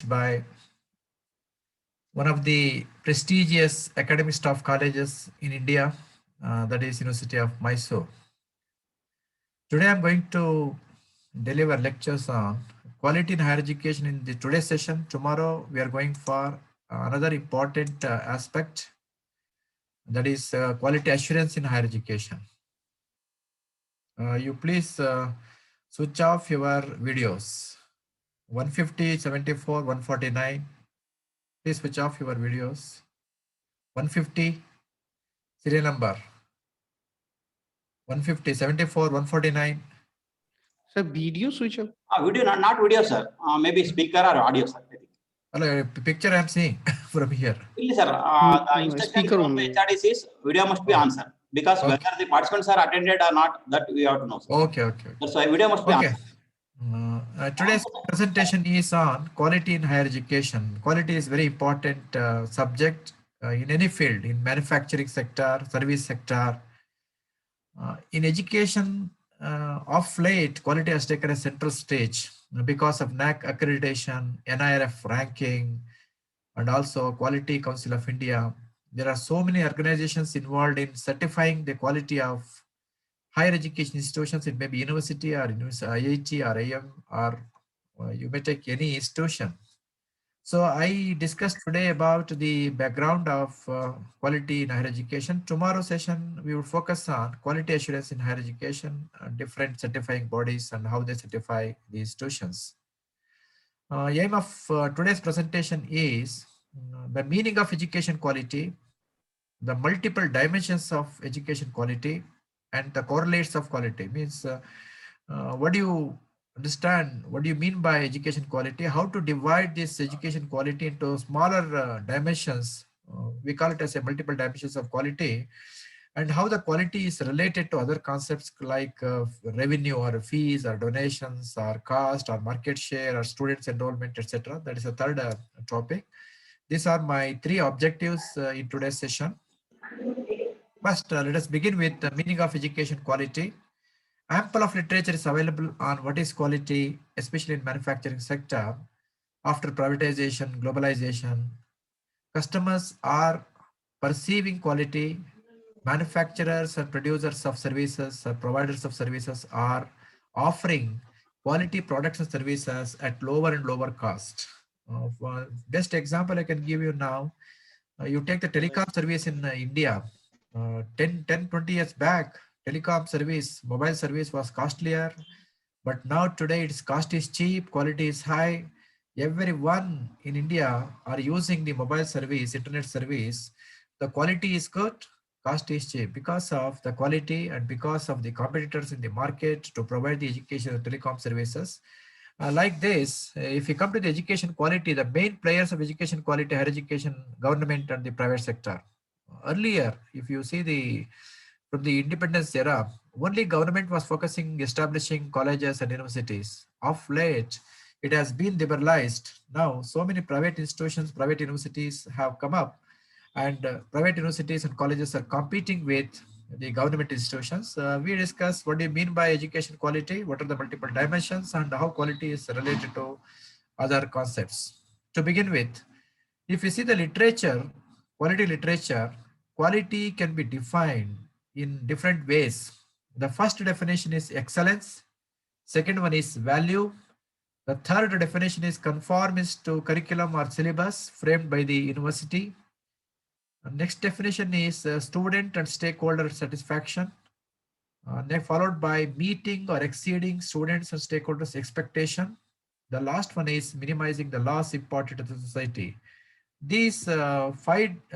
by one of the prestigious academic staff colleges in India, that is University of Mysore. Today I'm going to deliver lectures on quality in higher education in the today's session. Tomorrow we are going for another important aspect, that is quality assurance in higher education. You please switch off your videos. 150, 74, 149. Please switch off your videos. 150, serial number 150, 74, 149. Sir, video switch off. Video, not video, sir. Maybe speaker or audio, sir. I think. Hello, picture I am seeing from here. Really, sir. The instruction speaker from only. HRDC is video must be on, sir. Because whether the participants are attended or not, that we have to know, sir. Okay. That's why video must be on. Today's presentation is on quality in higher education. Quality is very important subject in any field, in manufacturing sector, service sector. In education, of late, quality has taken a central stage because of NAC accreditation, NIRF ranking, and also Quality Council of India. There are so many organizations involved in certifying the quality of higher education institutions. It may be university or IIT or IM, or you may take any institution. So I discussed today about the background of quality in higher education. Tomorrow's session, we will focus on quality assurance in higher education, different certifying bodies and how they certify the institutions. Aim of today's presentation is the meaning of education quality, the multiple dimensions of education quality, and the correlates of quality. Means what do you understand, what do you mean by education quality, how to divide this education quality into smaller dimensions. We call it as a multiple dimensions of quality, and how the quality is related to other concepts like revenue or fees or donations or cost or market share or students enrollment, etc. That is a third topic. These are my three objectives in today's session. First, let us begin with the meaning of education quality. Ample of literature is available on what is quality, especially in manufacturing sector. After privatization, globalization, customers are perceiving quality. Manufacturers and producers of services, providers of services are offering quality products and services at lower and lower cost. Best example I can give you now, you take the telecom service in India. 10-20 years back, telecom service, mobile service was costlier, but now today its cost is cheap, quality is high. Everyone in India are using the mobile service, internet service. The quality is good, cost is cheap because of the quality and because of the competitors in the market to provide the education and telecom services. Like this, if you come to the education quality, the main players of education quality, higher education, government and the private sector. Earlier, if you see from the independence era, only government was focusing establishing colleges and universities. Of late, it has been liberalized. Now, so many private institutions, private universities have come up, and private universities and colleges are competing with the government institutions. We discuss what do you mean by education quality, what are the multiple dimensions, and how quality is related to other concepts. To begin with, if you see the literature, quality can be defined in different ways. The first definition is excellence. Second one is value. The third definition is conformist to curriculum or syllabus framed by the university. Next definition is student and stakeholder satisfaction. Next, followed by meeting or exceeding students and stakeholders' expectation. The last one is minimizing the loss imparted to the society. These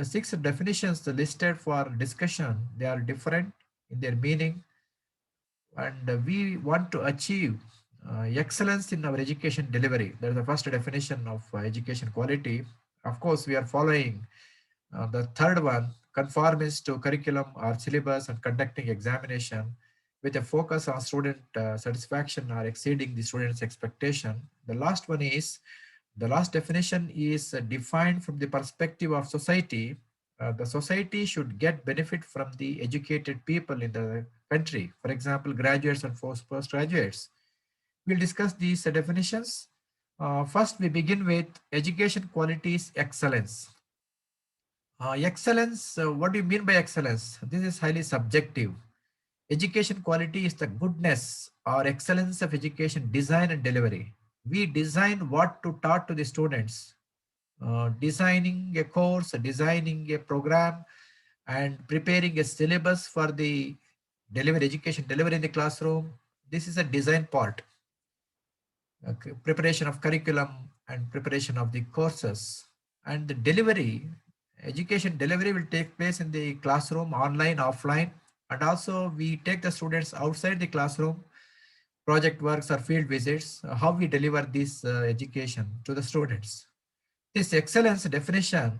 six definitions listed for discussion, they are different in their meaning, and we want to achieve excellence in our education delivery. That is the first definition of education quality. Of course, we are following the third one, conformist to curriculum or syllabus and conducting examination with a focus on student satisfaction or exceeding the student's expectation. The last one is, the last definition is defined from the perspective of society. The society should get benefit from the educated people in the country. For example, graduates and postgraduates. We'll discuss these definitions. First, we begin with education qualities excellence. Excellence, what do you mean by excellence? This is highly subjective. Education quality is the goodness or excellence of education design and delivery. We design what to taught to the students. Designing a course, designing a program, and preparing a syllabus for the education delivery in the classroom. This is a design part. Preparation of curriculum and preparation of the courses, and the delivery, education delivery will take place in the classroom, online, offline, and also we take the students outside the classroom, project works or field visits, how we deliver this education to the students. This excellence definition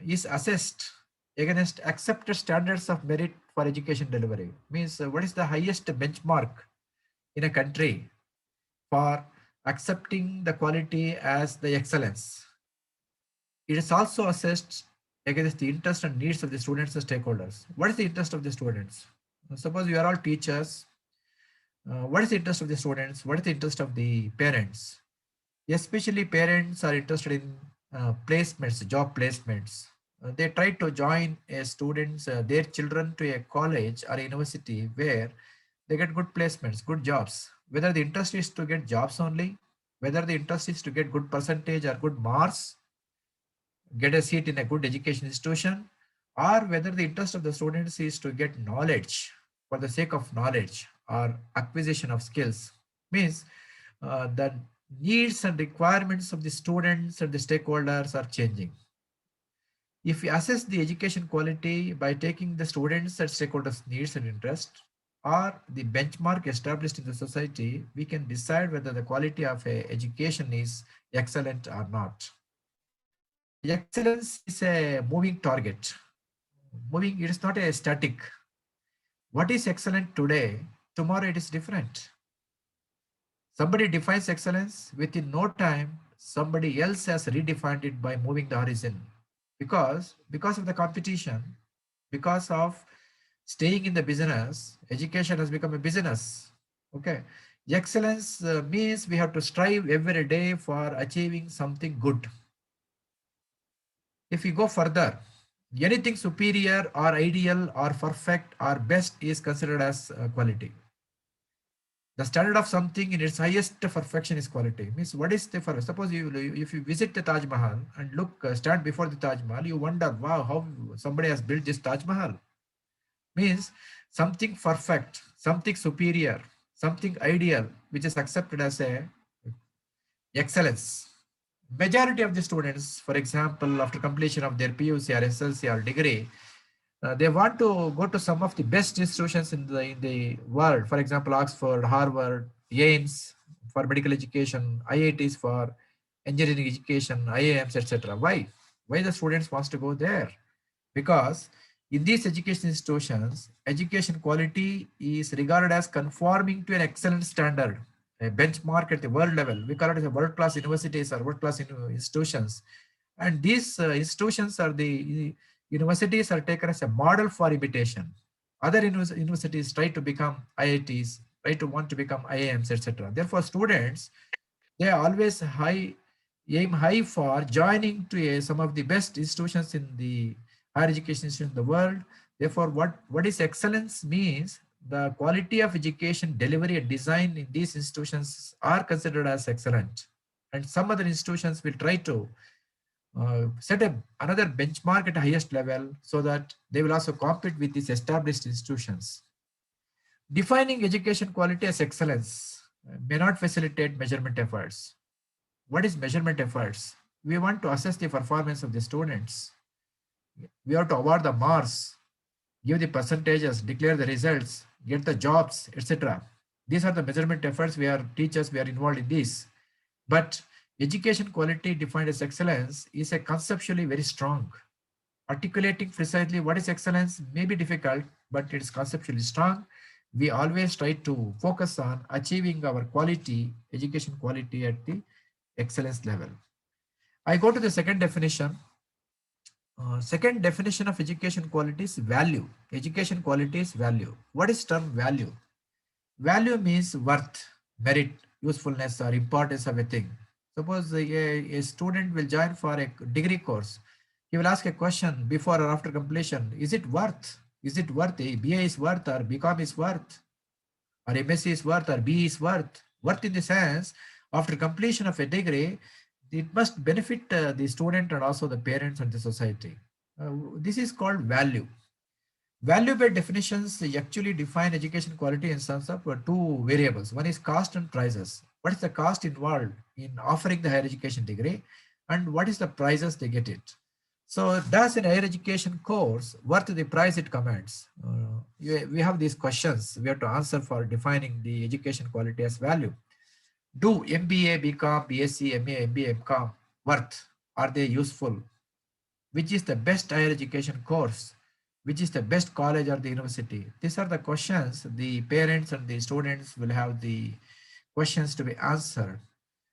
is assessed against accepted standards of merit for education delivery. Means what is the highest benchmark in a country for accepting the quality as the excellence. It is also assessed against the interest and needs of the students and stakeholders. What is the interest of the students? Suppose you are all teachers. What is the interest of the students? What is the interest of the parents? Especially parents are interested in placements, job placements. They try to join students, their children to a college or a university where they get good placements, good jobs. Whether the interest is to get jobs only, whether the interest is to get good percentage or good marks, get a seat in a good education institution, or whether the interest of the students is to get knowledge for the sake of knowledge or acquisition of skills. Means the needs and requirements of the students and the stakeholders are changing. If we assess the education quality by taking the students and stakeholders' needs and interest or the benchmark established in the society, we can decide whether the quality of a education is excellent or not. Excellence is a moving target. Moving, it is not a static. What is excellent today, tomorrow it is different. Somebody defines excellence, within no time, somebody else has redefined it by moving the horizon. Because of the competition, because of staying in the business, education has become a business. Okay. Excellence means we have to strive every day for achieving something good. If we go further, anything superior or ideal or perfect or best is considered as quality. The standard of something in its highest perfection is quality. Means what is the first? Suppose if you visit the Taj Mahal and look, stand before the Taj Mahal, you wonder, wow, how somebody has built this Taj Mahal. Means something perfect, something superior, something ideal, which is accepted as a excellence. Majority of the students, for example, after completion of their PUC or SLC or degree, they want to go to some of the best institutions in the world. For example, Oxford, Harvard, AIMS for medical education, IITs for engineering education, IIMs, etc. Why? Why the students wants to go there? Because in these education institutions, education quality is regarded as conforming to an excellent standard, a benchmark at the world level. We call it as a world-class universities or world-class institutions. And these institutions are the universities are taken as a model for imitation. Other universities try to become IITs, try to want to become IIMs, etc. Therefore, students, they always aim high for joining to some of the best institutions in the higher education institutions in the world. Therefore, what is excellence means the quality of education delivery and design in these institutions are considered as excellent. And some other institutions will try to set another benchmark at the highest level so that they will also compete with these established institutions. Defining education quality as excellence may not facilitate measurement efforts. What is measurement efforts? We want to assess the performance of the students. We have to award the marks, give the percentages, declare the results, get the jobs, etc. These are the measurement efforts. We are teachers, we are involved in this. But education quality defined as excellence is a conceptually very strong. Articulating precisely what is excellence may be difficult, but it is conceptually strong. We always try to focus on achieving our quality, education quality at the excellence level. I go to the second definition. Second definition of education quality is value. Education quality is value. What is term value? Value means worth, merit, usefulness, or importance of a thing. Suppose a student will join for a degree course. He will ask a question before or after completion. Is it worth? Is it worth? A BA is worth or BCom is worth? Or MSc is worth or BE is worth? Worth in the sense, after completion of a degree, it must benefit the student and also the parents and the society. This is called value. Value by definitions actually define education quality in terms of two variables. One is cost and prices. What is the cost involved in offering the higher education degree, and what is the prices they get it? So does an higher education course worth the price it commands? We have these questions we have to answer for defining the education quality as value. Do MBA, BCom, BSc, MA, MBA, MCom worth? Are they useful? Which is the best higher education course? Which is the best college or the university? These are the questions the parents and the students will have the questions to be answered.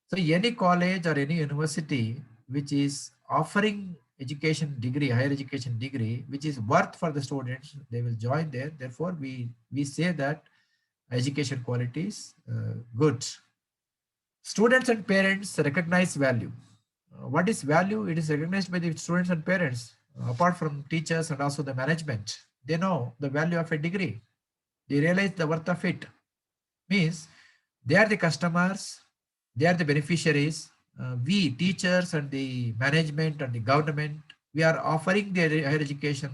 So any college or any university which is offering education degree, higher education degree, which is worth for the students, they will join there. Therefore, we say that education quality is good. Students and parents recognize value. What is value? It is recognized by the students and parents, apart from teachers and also the management. They know the value of a degree. They realize the worth of it. Means they are the customers, they are the beneficiaries. We teachers and the management and the government, we are offering the higher education.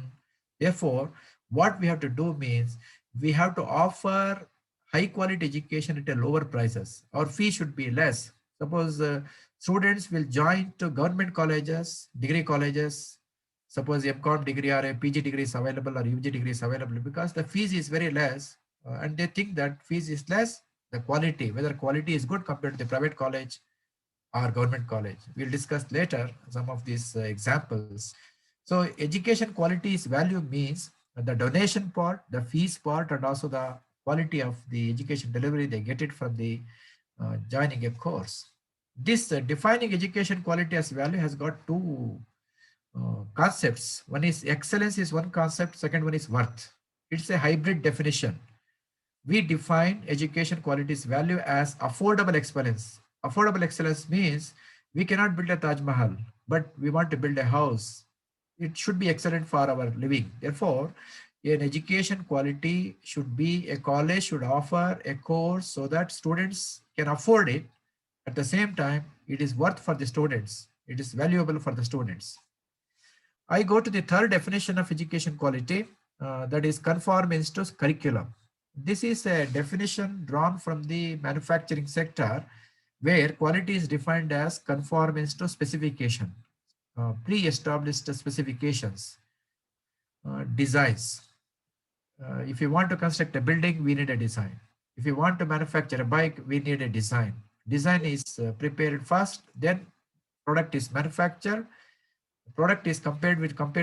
Therefore, what we have to do means we have to offer high quality education at a lower prices. Our fee should be less. Suppose students will join to government colleges, degree colleges. Suppose MCom degree or a PG degree is available or UG degree is available because the fees is very less, and they think that fees is less. The quality, whether quality is good compared to the private college or government college. We'll discuss later some of these examples. So education quality is value means the donation part, the fees part, and also the quality of the education delivery they get it from the joining a course. This defining education quality as value has got two concepts. One is excellence is one concept, second one is worth. It's a hybrid definition. We define education quality's value as affordable excellence. Affordable excellence means we cannot build a Taj Mahal, but we want to build a house. It should be excellent for our living. Therefore, an education quality should be a college should offer a course so that students can afford it. At the same time, it is worth for the students. It is valuable for the students. I go to the third definition of education quality, that is conformance to curriculum. This is a definition drawn from the manufacturing sector where quality is defined as conformance to specification, pre-established specifications, designs. If you want to construct a building, we need a design. If you want to manufacture a bike, we need a design. Design is prepared first, then product is manufactured. Product is compared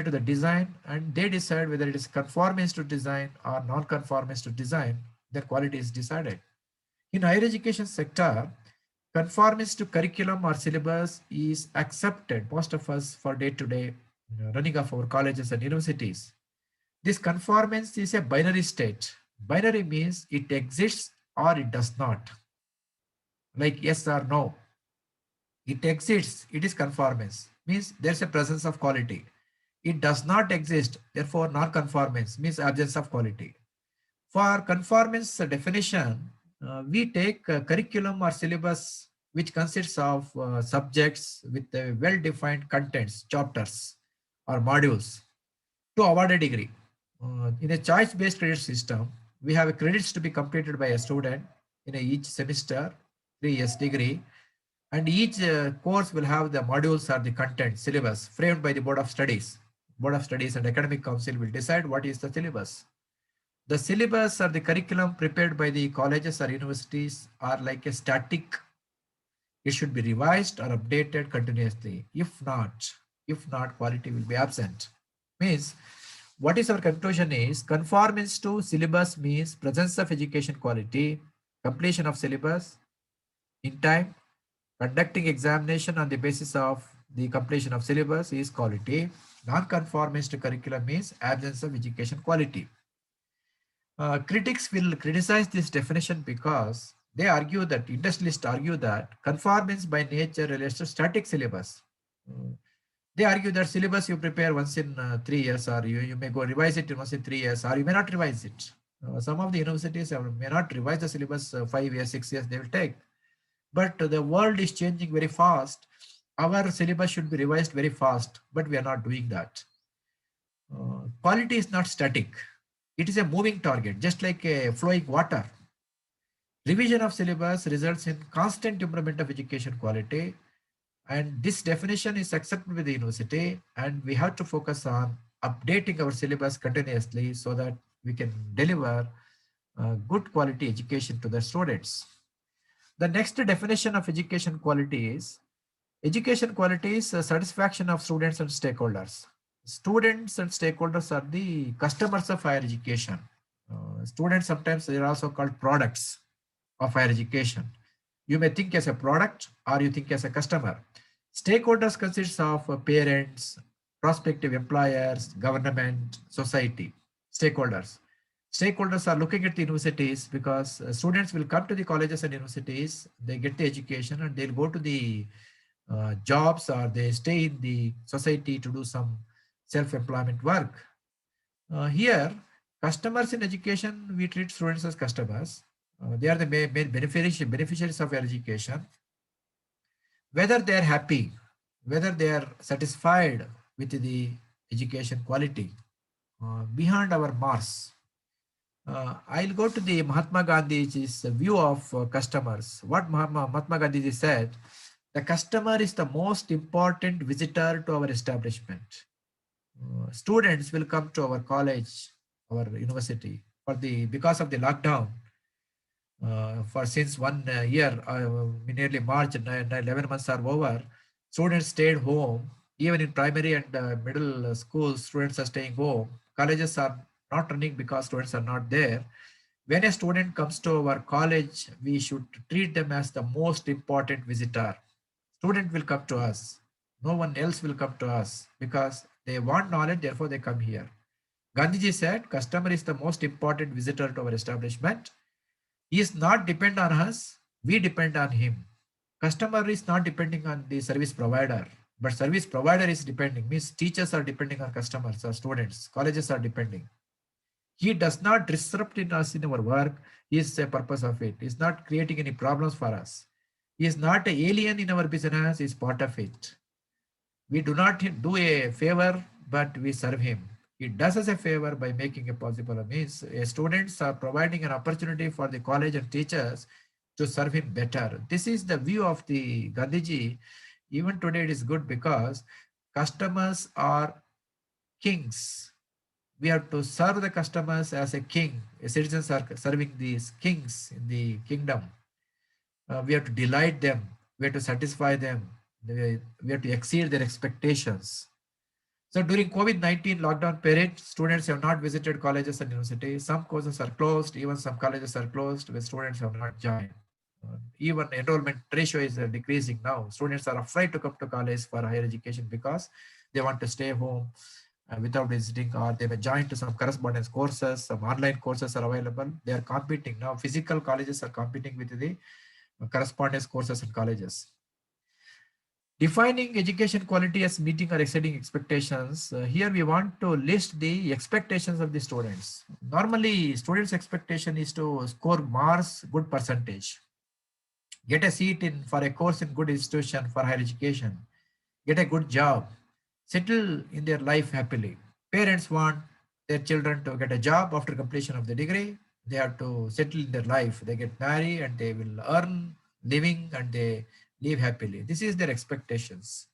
to the design, and they decide whether it is conformance to design or non-conformance to design. Their quality is decided. In higher education sector, conformance to curriculum or syllabus is accepted, most of us, for day-to-day running of our colleges and universities. This conformance is a binary state. Binary means it exists or it does not, like yes or no. It exists, it is conformance, means there's a presence of quality. It does not exist, therefore non-conformance means absence of quality. For conformance definition, we take curriculum or syllabus which consists of subjects with well-defined contents, chapters or modules to award a degree. In a choice-based credit system, we have credits to be completed by a student in each semester, 3 years degree, and each course will have the modules or the content syllabus framed by the Board of Studies. Board of Studies and Academic Council will decide what is the syllabus. The syllabus or the curriculum prepared by the colleges or universities are like a static. It should be revised or updated continuously. If not, quality will be absent. Means what is our conclusion is conformance to syllabus means presence of education quality, completion of syllabus in time, conducting examination on the basis of the completion of syllabus is quality. Non-conformance to curriculum means absence of education quality. Critics will criticize this definition because they argue that, industrialists argue that conformance by nature relates to static syllabus. They argue that syllabus you prepare once in 3 years, or you may go revise it once in 3 years, or you may not revise it. Some of the universities may not revise the syllabus 5 years, 6 years, they will take. But the world is changing very fast. Our syllabus should be revised very fast, but we are not doing that. Quality is not static. It is a moving target, just like a flowing water. Revision of syllabus results in constant improvement of education quality, and this definition is accepted by the university, and we have to focus on updating our syllabus continuously so that we can deliver good quality education to the students. The next definition of education quality is satisfaction of students and stakeholders. Students and stakeholders are the customers of higher education. Students, sometimes they are also called products of higher education. You may think as a product or you think as a customer. Stakeholders consists of parents, prospective employers, government, society. Stakeholders. Stakeholders are looking at the universities because students will come to the colleges and universities, they get the education and they'll go to the jobs, or they stay in the society to do some self-employment work. Here, customers in education, we treat students as customers. They are the main beneficiaries of your education. Whether they are happy, whether they are satisfied with the education quality, beyond our marks. I'll go to the Mahatma Gandhi's view of customers. What Mahatma Gandhi said, the customer is the most important visitor to our establishment. Students will come to our college, our university, because of the lockdown. For since 1 year, nearly March, 11 months are over. Students stayed home. Even in primary and middle schools, students are staying home. Colleges are not running because students are not there. When a student comes to our college, we should treat them as the most important visitor. Student will come to us. No one else will come to us because they want knowledge, therefore they come here. Gandhiji said, customer is the most important visitor to our establishment. He is not depend on us, we depend on him. Customer is not depending on the service provider, but service provider is depending, means teachers are depending on customers or students, colleges are depending. He does not disrupt in us in our work. He is the purpose of it. He is not creating any problems for us. He is not an alien in our business, he is part of it. We do not do a favor, but we serve him. He does us a favor by making it possible. Means students are providing an opportunity for the college and teachers to serve him better. This is the view of the Gandhiji. Even today it is good because customers are kings. We have to serve the customers as a king. Citizens are serving these kings in the kingdom. We have to delight them. We have to satisfy them. We have to exceed their expectations. So during COVID-19 lockdown period, students have not visited colleges and universities. Some courses are closed. Even some colleges are closed where students have not joined. Even enrollment ratio is decreasing now. Students are afraid to come to college for higher education because they want to stay home without visiting, or they may join to some correspondence courses. Some online courses are available. They are competing now. Physical colleges are competing with the correspondence courses and colleges. Defining education quality as meeting or exceeding expectations. Here we want to list the expectations of the students. Normally, students' expectation is to score marks, good percentage, get a seat for a course in good institution for higher education, get a good job, settle in their life happily. Parents want their children to get a job after completion of the degree. They have to settle in their life. They get married and they will earn living and they live happily. This is their expectations.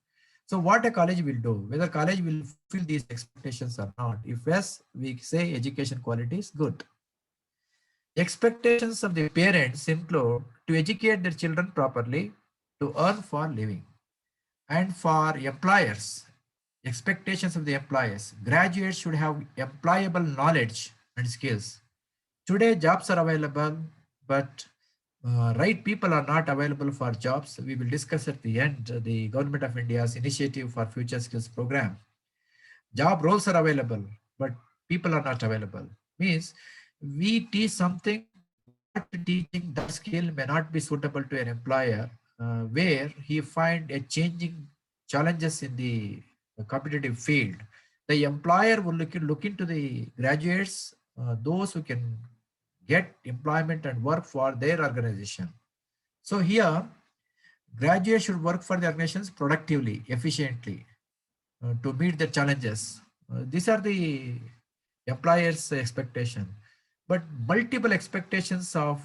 So what a college will do, whether college will fulfill these expectations or not. If yes, we say education quality is good. Expectations of the parents include to educate their children properly, to earn for living. And for employers, expectations of the employers, graduates should have employable knowledge and skills. Today, jobs are available, but right people are not available for jobs. We will discuss at the end the Government of India's initiative for Future Skills program. Job roles are available, but people are not available. Means we teach something, teaching, that skill may not be suitable to an employer where he find a changing challenges in the competitive field. The employer will look into the graduates, those who can get employment and work for their organization. So here, graduates should work for the organizations productively, efficiently, to meet the challenges. These are the employer's expectation. But multiple expectations of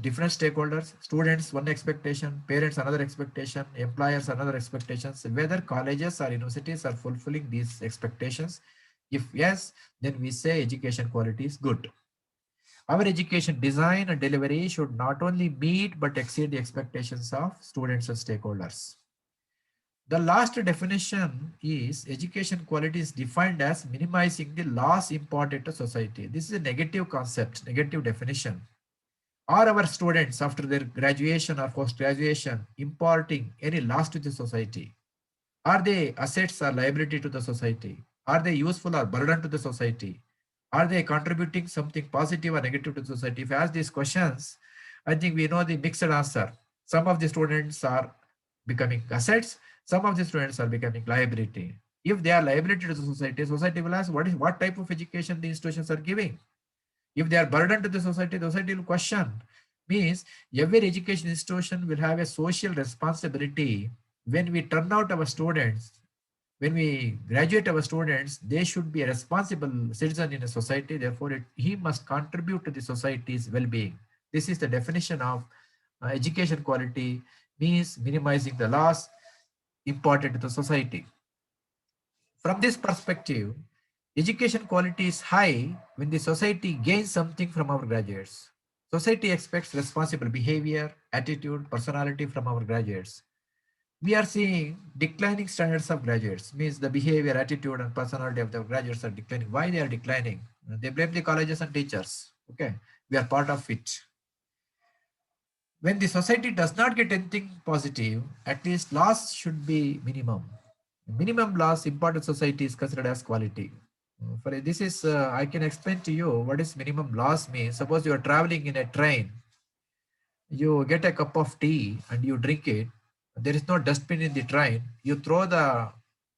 different stakeholders, students one expectation, parents another expectation, employers another expectations, whether colleges or universities are fulfilling these expectations. If yes, then we say education quality is good. Our education design and delivery should not only meet but exceed the expectations of students and stakeholders. The last definition is education quality is defined as minimizing the loss imparted to society. This is a negative concept, negative definition. Are our students after their graduation or post-graduation imparting any loss to the society? Are they assets or liability to the society? Are they useful or burden to the society? Are they contributing something positive or negative to the society? If you ask these questions, I think we know the mixed answer. Some of the students are becoming assets, some of the students are becoming liability. If they are liability to the society, society will ask what type of education the institutions are giving. If they are burden to the society will question. Means every education institution will have a social responsibility. When we turn out our students, when we graduate our students, they should be a responsible citizen in a society. Therefore, he must contribute to the society's well-being. This is the definition of education quality, means minimizing the loss imparted to the society. From this perspective, education quality is high when the society gains something from our graduates. Society expects responsible behavior, attitude, personality from our graduates. We are seeing declining standards of graduates, means the behavior, attitude, and personality of the graduates are declining. Why they are declining? They blame the colleges and teachers. Okay, we are part of it. When the society does not get anything positive, at least loss should be minimum. Minimum loss important society is considered as quality. For this is, I can explain to you what is minimum loss means. Suppose you are traveling in a train, you get a cup of tea and you drink it. There is no dustbin in the train. You throw the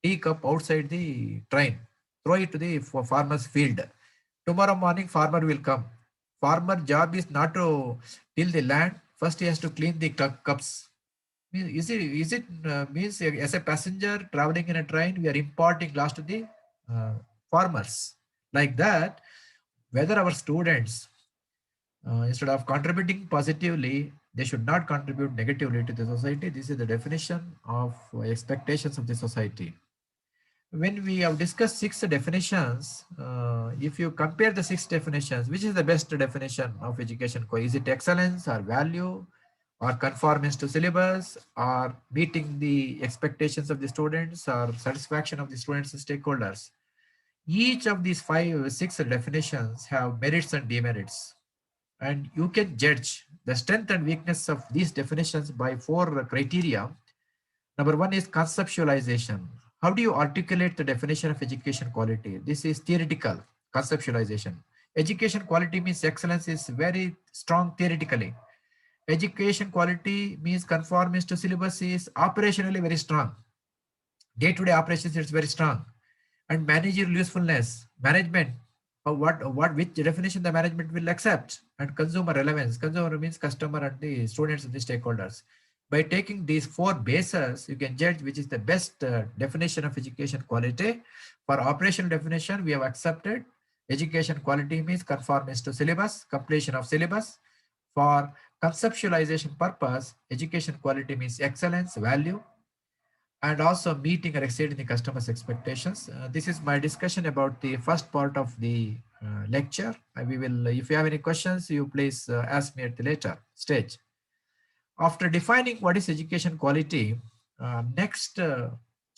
tea cup outside the train, throw it to the farmer's field. Tomorrow morning, farmer will come. Farmer job is not to till the land. First, he has to clean the cups. Is it means as a passenger traveling in a train, we are importing loss to the farmers. Like that, whether our students, instead of contributing positively, they should not contribute negatively to the society. This is the definition of expectations of the society. When we have discussed 6 definitions, if you compare the 6 definitions, which is the best definition of education? Is it excellence or value or conformance to syllabus or meeting the expectations of the students or satisfaction of the students and stakeholders? Each of these 6 definitions have merits and demerits. And you can judge the strength and weakness of these definitions by 4 criteria. Number 1 is conceptualization. How do you articulate the definition of education quality? This is theoretical conceptualization. Education quality means excellence is very strong theoretically. Education quality means conformance to syllabus is operationally very strong. Day-to-day operations is very strong. And managerial usefulness, management, which definition the management will accept, and consumer relevance. Consumer means customer and the students and the stakeholders. By taking these 4 bases, you can judge which is the best definition of education quality. For operational definition, we have accepted education quality means conformance to syllabus, completion of syllabus. For conceptualization purpose, education quality means excellence, value, and also meeting or exceeding the customer's expectations. This is my discussion about the first part of the lecture. We will, if you have any questions, you please ask me at the later stage. After defining what is education quality, next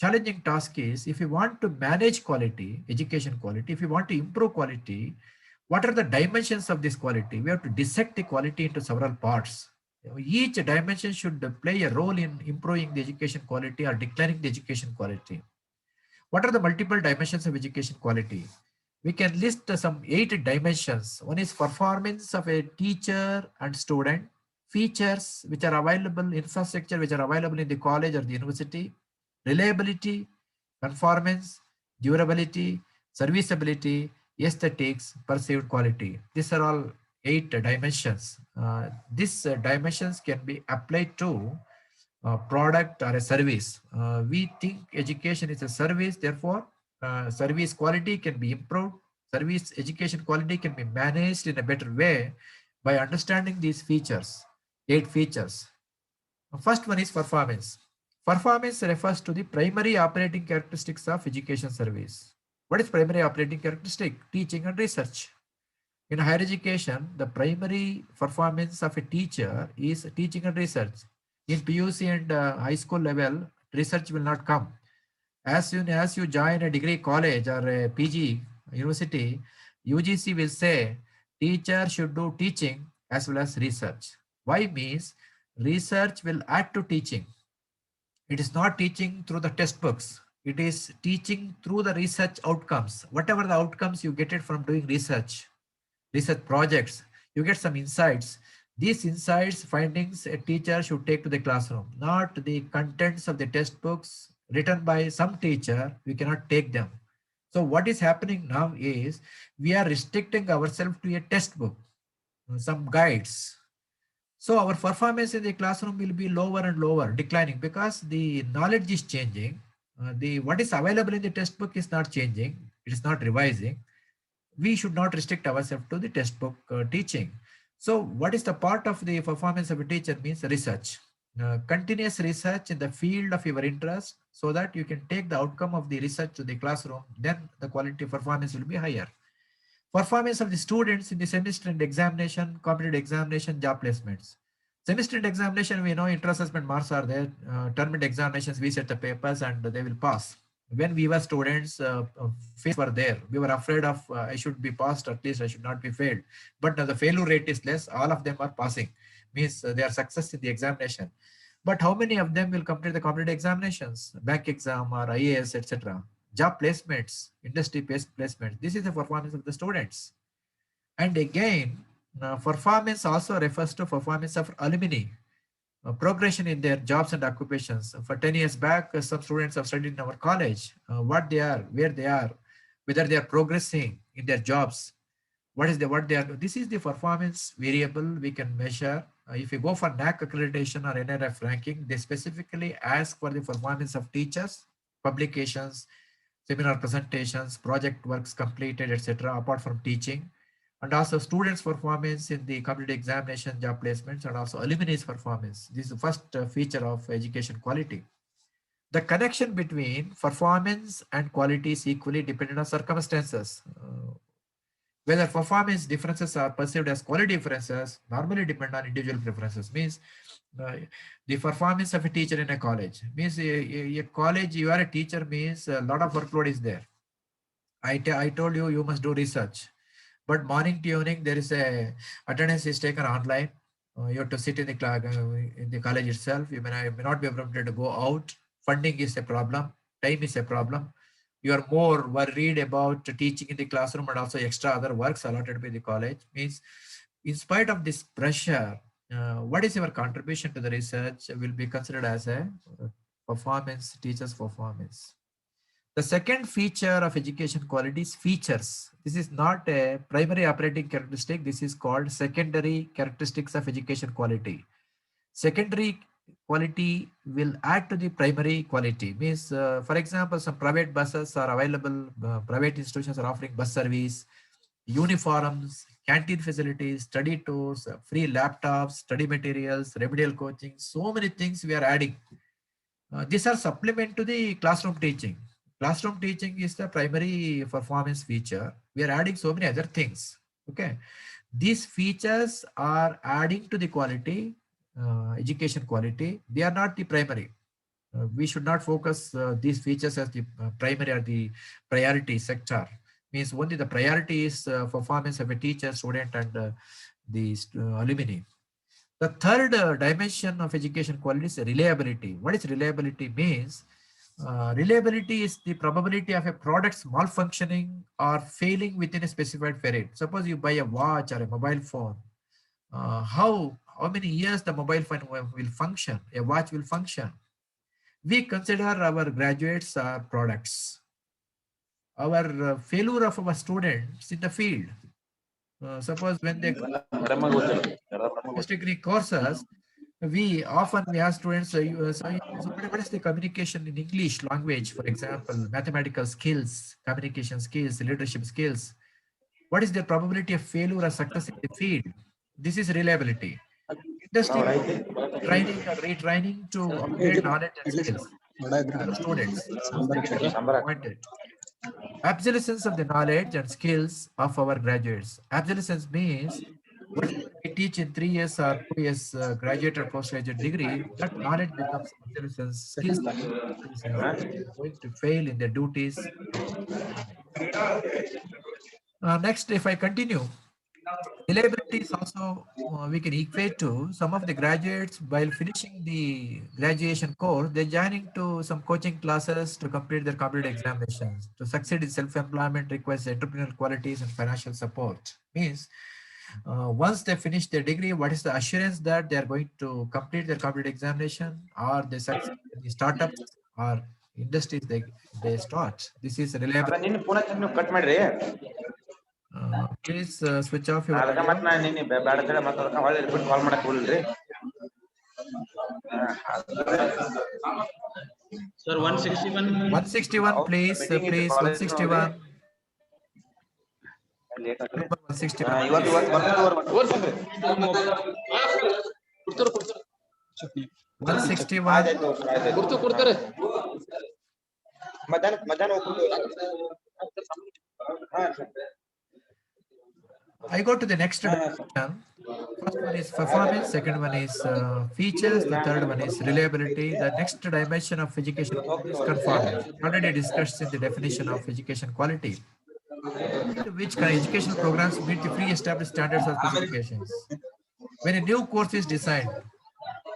challenging task is, if you want to manage quality, education quality, if you want to improve quality, what are the dimensions of this quality? We have to dissect the quality into several parts. Each dimension should play a role in improving the education quality or declining the education quality. What are the multiple dimensions of education quality? we can list some 8 dimensions. One is performance of a teacher and student, features which are available, infrastructure which are available in the college or the university, reliability, conformance, durability, serviceability, aesthetics, perceived quality. These are all 8 dimensions. These dimensions can be applied to product or a service. We think education is a service, therefore, service quality can be improved. Service education quality can be managed in a better way by understanding these features, 8 features. First one is performance. Performance refers to the primary operating characteristics of education service. What is primary operating characteristic? Teaching and research. In higher education, the primary performance of a teacher is teaching and research. In PUC and high school level, research will not come. As soon as you join a degree college or a PG university, UGC will say teacher should do teaching as well as research. Why? Means research will add to teaching. It is not teaching through the textbooks. It is teaching through the research outcomes. Whatever the outcomes you get it from doing research projects, you get some insights. These insights, findings, a teacher should take to the classroom, not the contents of the textbooks written by some teacher. We cannot take them. So what is happening now is we are restricting ourselves to a textbook, some guides. So our performance in the classroom will be lower and lower, declining, because the knowledge is changing. The what is available in the textbook is not changing. It is not revising. We should not restrict ourselves to the textbook teaching. So what is the part of the performance of a teacher? Means research, continuous research in the field of your interest, so that you can take the outcome of the research to the classroom. Then the quality performance will be higher. Performance of the students in the semester and examination, competitive examination, job placements. Semester and examination, we know inter-assessment marks are there. Term and examinations, we set the papers and they will pass. When we were students, fears were there. We were afraid of I should be passed, at least I should not be failed. But now the failure rate is less. All of them are passing. Means they are success in the examination. But how many of them will complete the competitive examinations, bank exam or IAS, etc.? Job placements, industry-based placements. This is the performance of the students. And again, performance also refers to performance of alumni. Progression in their jobs and occupations. For 10 years back, some students have studied in our college, what they are, where they are, whether they are progressing in their jobs, what they are. This is the performance variable we can measure. If you go for NAC accreditation or NRF ranking, they specifically ask for the performance of teachers, publications, seminar presentations, project works completed, etc., apart from teaching. And also students' performance in the competitive examination, job placements, and also alumni's performance. This is the first feature of education quality. The connection between performance and quality is equally dependent on circumstances. Whether performance differences are perceived as quality differences normally depend on individual preferences. Means the performance of a teacher in a college. Means a college, you are a teacher, means a lot of workload is there. I told you, you must do research. But morning to evening, there is a attendance is taken online. You have to sit in the college itself. You may not be able to go out. Funding is a problem. Time is a problem. You are more worried about teaching in the classroom and also extra other works allotted by the college. Means, in spite of this pressure, what is your contribution to the research will be considered as a performance, teacher's performance. The second feature of education quality is features. This is not a primary operating characteristic. This is called secondary characteristics of education quality. Secondary quality will add to the primary quality. Means, for example, some private buses are available. Private institutions are offering bus service, uniforms, canteen facilities, study tours, free laptops, study materials, remedial coaching. So many things we are adding. These are supplement to the classroom teaching. Classroom teaching is the primary performance feature. We are adding so many other things. Okay. These features are adding to the quality, education quality. They are not the primary. We should not focus these features as the primary or the priority sector. Means only the priority is performance of a teacher, student, and the alumni. The third dimension of education quality is reliability. What is reliability? Means Reliability is the probability of a product's malfunctioning or failing within a specified period. Suppose you buy a watch or a mobile phone. How many years the mobile phone will function, a watch will function? We consider our graduates are products. Our failure of our students in the field. Suppose when they degree courses, we ask students, so what is the communication in English language, for example, mathematical skills, communication skills, leadership skills. What is the probability of failure or success in the field? This is reliability. Industry training or retraining to upgrade knowledge and skills to the students. Pointed. Obsolescence of the knowledge and skills of our graduates. Obsolescence means whatever we teach in 3 years or 2 years graduate or postgraduate degree, that knowledge becomes obsolescence, skills become obsolescence. They are going to fail in their duties. Next, if I continue, reliability is also we can equate to some of the graduates while finishing the graduation course, they're joining to some coaching classes to complete their competitive examinations. To succeed in self-employment requires entrepreneurial qualities and financial support. Means once they finish their degree, what is the assurance that they are going to complete their competitive examination or they succeed in the startups or industries they start? This is reliable. Please switch off your audio. Sir, 161. 161, please, please, 161. Number 161. 161. I go to the next dimension. First one is performance, second one is features, the third one is reliability. The next dimension of education is conformance. Already discussed in the definition of education quality, to which educational programs meet the pre-established standards or specifications. When a new course is designed,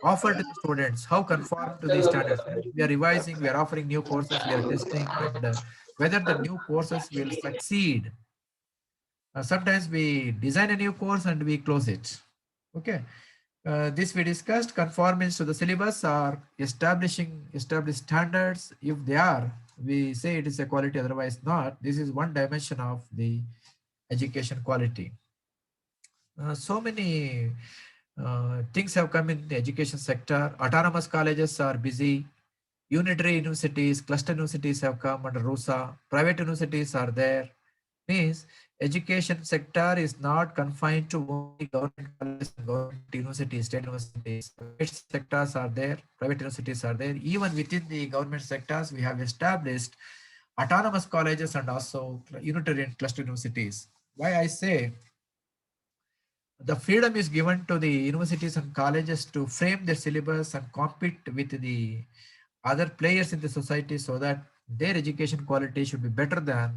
offered to the students, how conform to these standards? We are revising, we are offering new courses, we are testing, and whether the new courses will succeed. Sometimes we design a new course and we close it. Okay. This we discussed, conformance to the syllabus or established standards. If they are, we say it is a quality, otherwise not. This is one dimension of the education quality. So many things have come in the education sector. Autonomous colleges are busy. Unitary universities, cluster universities have come under RUSA. Private universities are there. Means education sector is not confined to only government colleges and government universities, state universities. Private sectors are there, private universities are there. Even within the government sectors, we have established autonomous colleges and also unitary and cluster universities. Why I say the freedom is given to the universities and colleges to frame their syllabus and compete with the other players in the society so that their education quality should be better than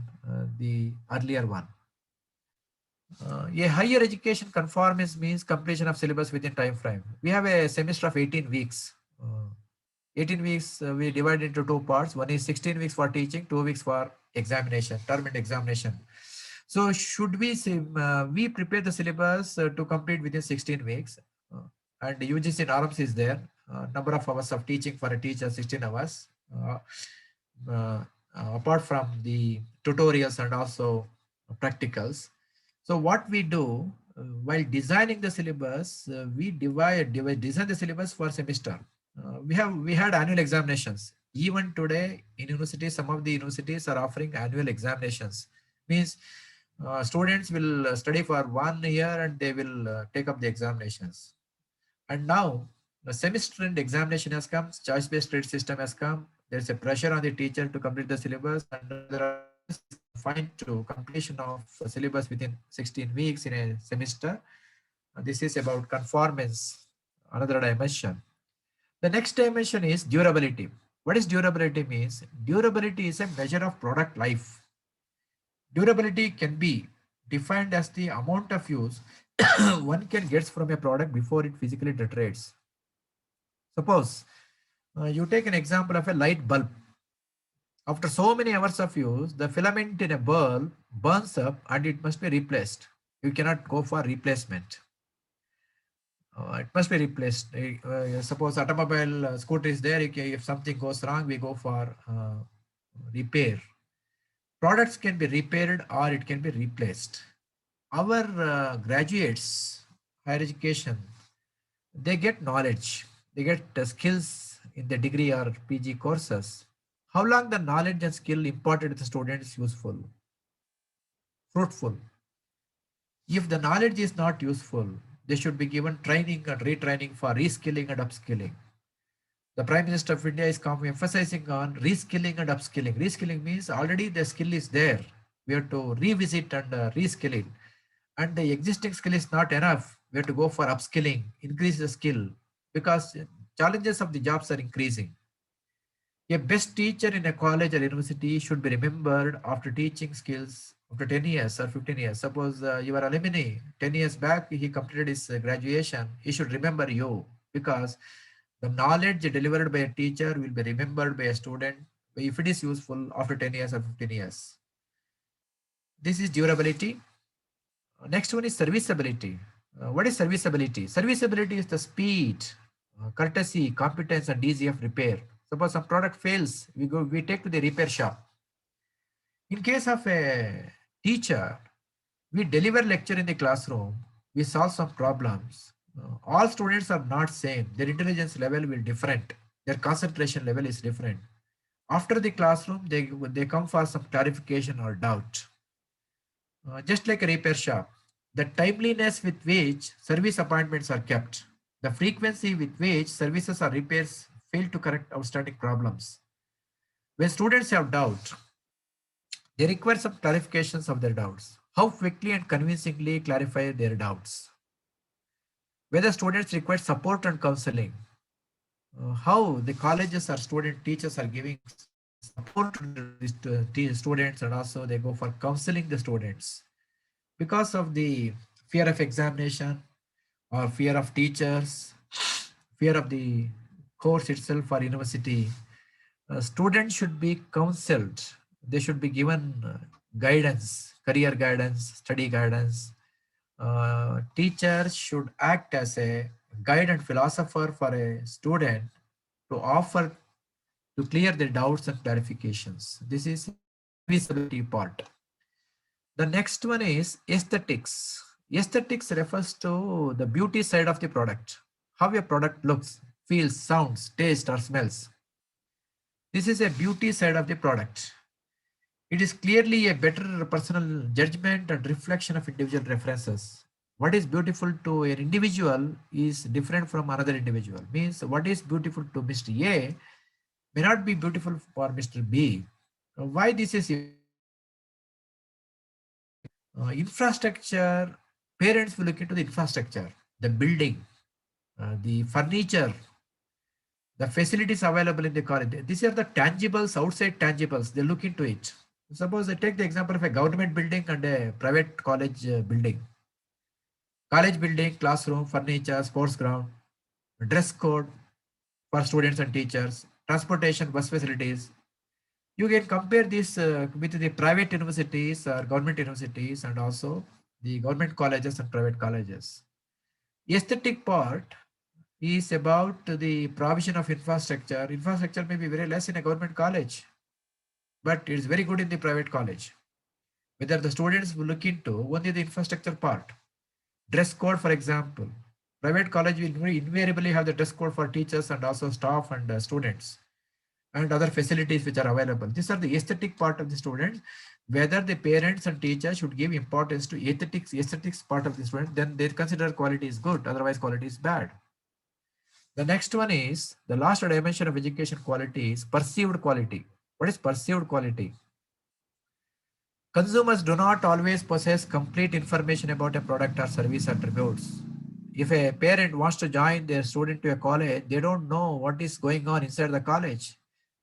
the earlier one. A higher education conformance means completion of syllabus within time frame. We have a semester of 18 weeks. 18 weeks we divide into two parts. One is 16 weeks for teaching, 2 weeks for examination, term and examination. So should we say we prepare the syllabus to complete within 16 weeks and UGC norms is there. Number of hours of teaching for a teacher, 16 hours. Apart from the tutorials and also practicals. So what we do while designing the syllabus, we design the syllabus for semester. We had annual examinations. Even today in universities, some of the universities are offering annual examinations. Means students will study for 1 year and they will take up the examinations. And now the semester end examination has come, choice-based credit system has come. There's a pressure on the teacher to complete the syllabus and there are confined to completion of syllabus within 16 weeks in a semester. This is about conformance, another dimension. The next dimension is durability. What is durability means? Durability is a measure of product life. Durability can be defined as the amount of use one can get from a product before it physically deteriorates. Suppose you take an example of a light bulb. After so many hours of use, the filament in a bulb burns up and it must be replaced. You cannot go for replacement. It must be replaced. Suppose automobile scooter is there, if something goes wrong, we go for repair. Products can be repaired or it can be replaced. Our graduates, higher education, they get knowledge, they get skills in the degree or PG courses. How long the knowledge and skill imparted to the student is useful, fruitful? If the knowledge is not useful, they should be given training and retraining for reskilling and upskilling. The Prime Minister of India is emphasizing on reskilling and upskilling. Reskilling means already the skill is there. We have to revisit and reskill it. And the existing skill is not enough. We have to go for upskilling, increase the skill, because challenges of the jobs are increasing. A best teacher in a college or university should be remembered after teaching skills after 10 years or 15 years. Suppose you are alumni, 10 years back, he completed his graduation. He should remember you because the knowledge delivered by a teacher will be remembered by a student if it is useful after 10 years or 15 years. This is durability. Next one is serviceability. What is serviceability? Serviceability is the speed, courtesy, competence, and ease of repair. Suppose some product fails, we take to the repair shop. In case of a teacher, we deliver lecture in the classroom, we solve some problems. All students are not same. Their intelligence level will different. Their concentration level is different. After the classroom, they come for some clarification or doubt. Just like a repair shop, the timeliness with which service appointments are kept, the frequency with which services or repairs fail to correct outstanding problems. When students have doubt, they require some clarifications of their doubts. How quickly and convincingly clarify their doubts. Whether students require support and counseling. How the colleges or student teachers are giving support to the students, and also they go for counseling the students. Because of the fear of examination or fear of teachers, fear of the course itself or university, students should be counseled. They should be given guidance, career guidance, study guidance. Teachers should act as a guide and philosopher for a student to offer to clear their doubts and clarifications. This is serviceability part. The next one is aesthetics. Aesthetics refers to the beauty side of the product. How a product looks, feels, sounds, tastes, or smells. This is a beauty side of the product. It is clearly a better personal judgment and reflection of individual references. What is beautiful to an individual is different from another individual. Means what is beautiful to Mr. A may not be beautiful for Mr. B. Why this is infrastructure? Parents will look into the infrastructure, the building, the furniture, the facilities available in the college. These are the tangibles, outside tangibles. They look into it. Suppose I take the example of a government building and a private college building. College building, classroom, furniture, sports ground, dress code for students and teachers, transportation, bus facilities. You can compare this with the private universities or government universities and also the government colleges and private colleges. The aesthetic part is about the provision of infrastructure. Infrastructure may be very less in a government college, but it is very good in the private college. Whether the students will look into only the infrastructure part. Dress code, for example. Private college will invariably have the dress code for teachers and also staff and students and other facilities which are available. These are the aesthetic part of the students. Whether the parents and teachers should give importance to aesthetics part of the student, then they consider quality is good, otherwise quality is bad. The next one is the last dimension of education quality is perceived quality. What is perceived quality? Consumers do not always possess complete information about a product or service attributes. If a parent wants to join their student to a college, they don't know what is going on inside the college.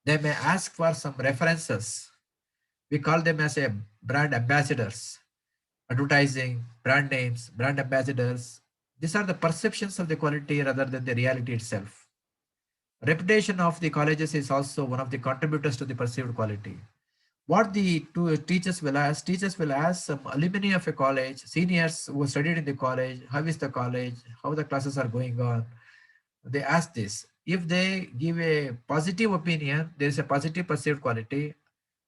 They may ask for some references. We call them as a brand ambassadors, advertising, brand names, brand ambassadors. These are the perceptions of the quality rather than the reality itself. Reputation of the colleges is also one of the contributors to the perceived quality. What the two teachers will ask some alumni of a college, seniors who studied in the college, how is the college, how the classes are going on. They ask this. If they give a positive opinion, there is a positive perceived quality.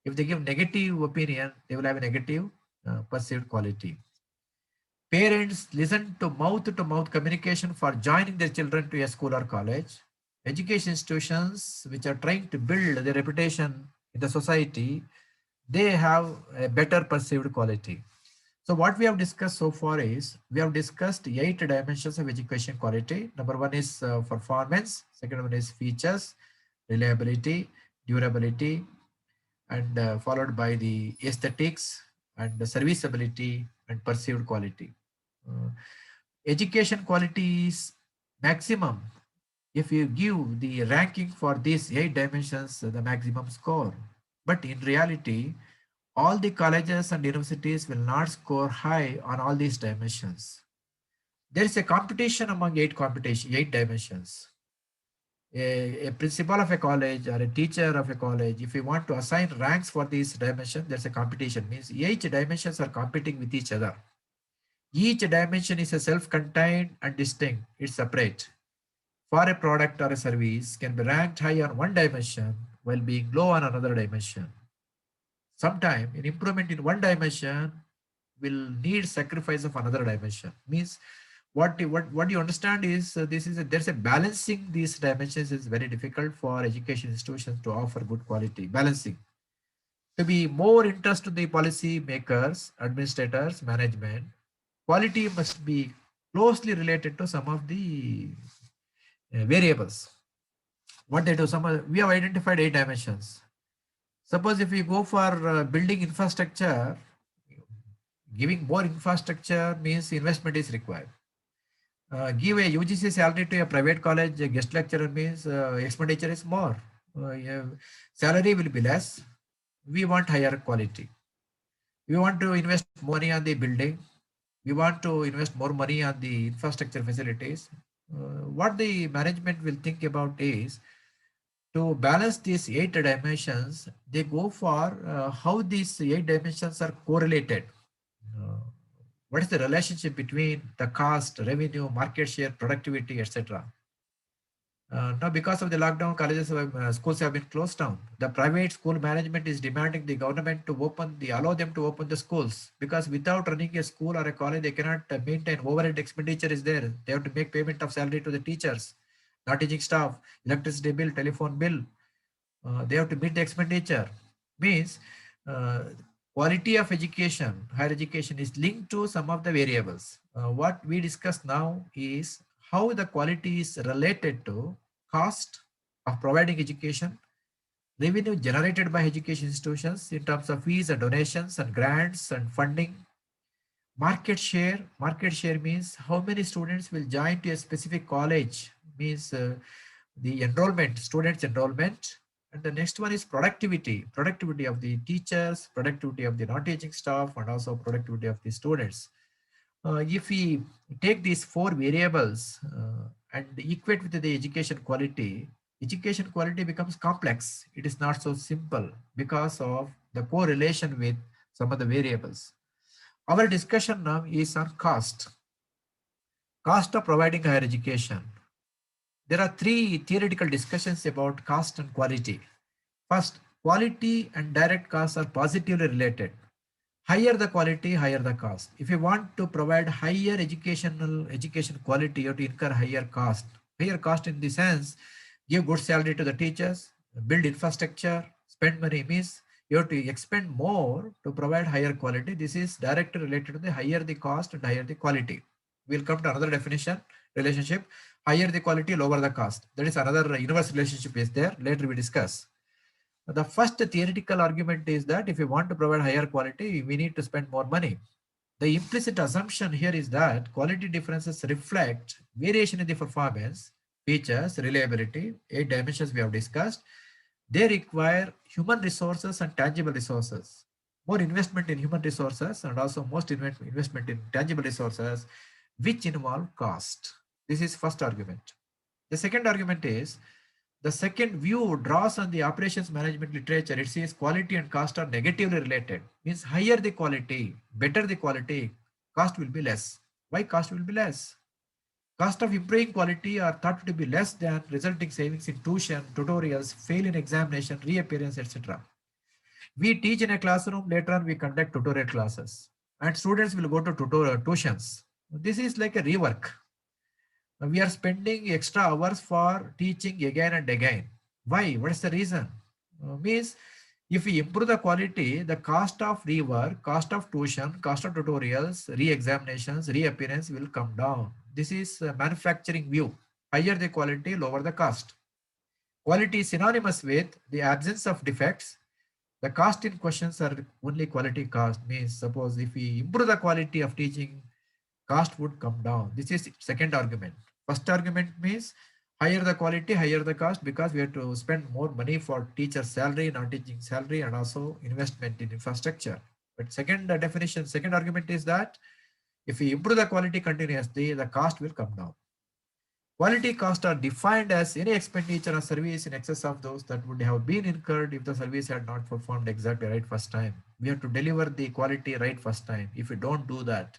If they give negative opinion, they will have a negative perceived quality. Parents listen to mouth communication for joining their children to a school or college. Education institutions which are trying to build their reputation in the society, they have a better perceived quality. So what we have discussed so far is, we have discussed 8 dimensions of education quality. Number 1 is performance, second one is features, reliability, durability, and followed by the aesthetics and the serviceability and perceived quality. Education quality is maximum if you give the ranking for these 8 dimensions the maximum score. But in reality, all the colleges and universities will not score high on all these dimensions. There is a competition among 8 dimensions. A principal of a college or a teacher of a college, if you want to assign ranks for these dimensions, there's a competition. Means each dimensions are competing with each other. Each dimension is a self-contained and distinct. It's separate. For a product or a service can be ranked high on one dimension while being low on another dimension. Sometime an improvement in one dimension will need sacrifice of another dimension. Means what you understand is there's a balancing these dimensions is very difficult for education institutions to offer good quality. Balancing. To be more interest to the policy makers, administrators, management, quality must be closely related to some of the variables. What they do, we have identified 8 dimensions. Suppose if we go for building infrastructure, giving more infrastructure means investment is required. Give a UGC salary to a private college, a guest lecturer means expenditure is more. Yeah, salary will be less. We want higher quality. We want to invest money on the building. We want to invest more money on the infrastructure facilities. What the management will think about is, to balance these 8 dimensions, they go for how these 8 dimensions are correlated. Uh, what is the relationship between the cost, revenue, market share, productivity, etc. Now, because of the lockdown, schools have been closed down. The private school management is demanding the government to allow them to open the schools, because without running a school or a college, they cannot maintain. Overhead expenditure is there. They have to make payment of salary to the teachers, not teaching staff, electricity bill, telephone bill. They have to meet the expenditure. Means quality of education, higher education, is linked to some of the variables. What we discuss now is how the quality is related to cost of providing education, revenue generated by education institutions in terms of fees and donations and grants and funding, market share. Market share means how many students will join to a specific college, means the enrollment, students enrollment. And the next one is productivity of the teachers, productivity of the non-teaching staff, and also productivity of the students. If we take these 4 variables and equate with the education quality becomes complex. It is not so simple because of the correlation with some of the variables. Our discussion now is on cost of providing higher education. There are 3 theoretical discussions about cost and quality. First, quality and direct costs are positively related. Higher the quality, higher the cost. If you want to provide higher education quality, you have to incur higher cost. Higher cost in the sense, give good salary to the teachers, build infrastructure, spend money. Means you have to expend more to provide higher quality. This is directly related to the higher the cost and higher the quality. We'll come to another definition, relationship. Higher the quality, lower the cost. That is another inverse relationship is there. Later we discuss. The first theoretical argument is that if you want to provide higher quality, we need to spend more money. The implicit assumption here is that quality differences reflect variation in the performance, features, reliability, 8 dimensions we have discussed. They require human resources and tangible resources. More investment in human resources and also most investment in tangible resources, which involve cost. This is first argument. The second argument is The second view draws on the operations management literature. It says quality and cost are negatively related. Means higher the quality, better the quality, cost will be less. Why cost will be less? Cost of improving quality are thought to be less than resulting savings in tuition, tutorials, fail in examination, reappearance, etc. We teach in a classroom, later on we conduct tutorial classes and students will go to tuitions. This is like a rework. We are spending extra hours for teaching again and again. Why? What is the reason? Means if we improve the quality, the cost of rework, cost of tuition, cost of tutorials, re-examinations, reappearance will come down. This is a manufacturing view. Higher the quality, lower the cost. Quality is synonymous with the absence of defects. The cost in questions are only quality cost. Means suppose if we improve the quality of teaching, cost would come down. This is second argument. First argument means higher the quality, higher the cost, because we have to spend more money for teacher salary, non-teaching salary, and also investment in infrastructure. But second definition, second argument is that if we improve the quality continuously, the cost will come down. Quality costs are defined as any expenditure or service in excess of those that would have been incurred if the service had not performed exactly right first time. We have to deliver the quality right first time. If we don't do that,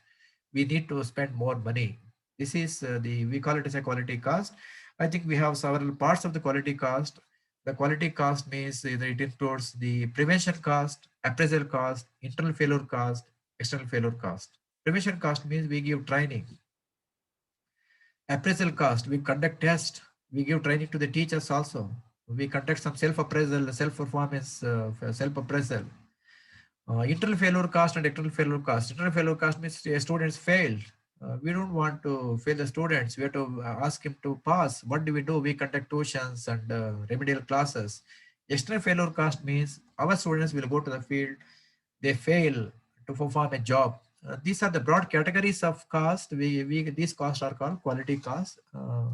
we need to spend more money. This is we call it as a quality cost. I think we have several parts of the quality cost. The quality cost means either it includes the prevention cost, appraisal cost, internal failure cost, external failure cost. Prevention cost means we give training. Appraisal cost, we conduct tests, we give training to the teachers also. We conduct some self-appraisal, self-performance, self-appraisal. Internal failure cost and external failure cost. Internal failure cost means students failed. We don't want to fail the students. We have to ask him to pass. What do? We conduct tuitions and remedial classes. External failure cost means our students will go to the field, they fail to perform a job. These are the broad categories of cost. These costs are called quality costs.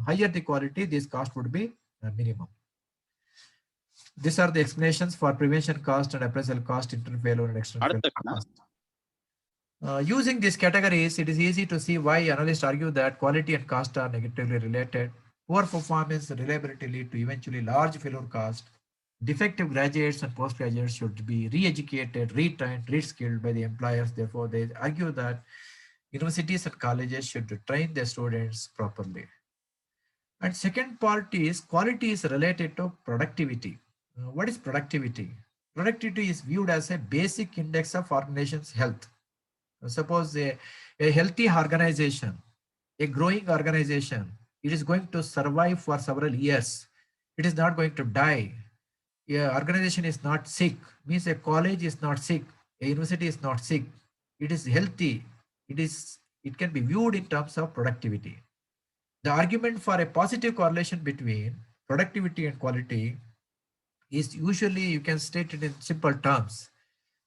Higher the quality, this cost would be minimum. These are the explanations for prevention cost and appraisal cost, internal failure and external failure cost. Using these categories, it is easy to see why analysts argue that quality and cost are negatively related. Poor performance and reliability lead to eventually large failure cost. Defective graduates and postgraduates should be re-educated, retrained, reskilled by the employers. Therefore, they argue that universities and colleges should train their students properly. And second part is quality is related to productivity. What is productivity? Productivity is viewed as a basic index of organization's health. Suppose a healthy organization, a growing organization, it is going to survive for several years. It is not going to die. A organization is not sick, means a college is not sick, a university is not sick. It is healthy. It can be viewed in terms of productivity. The argument for a positive correlation between productivity and quality is usually, you can state it in simple terms.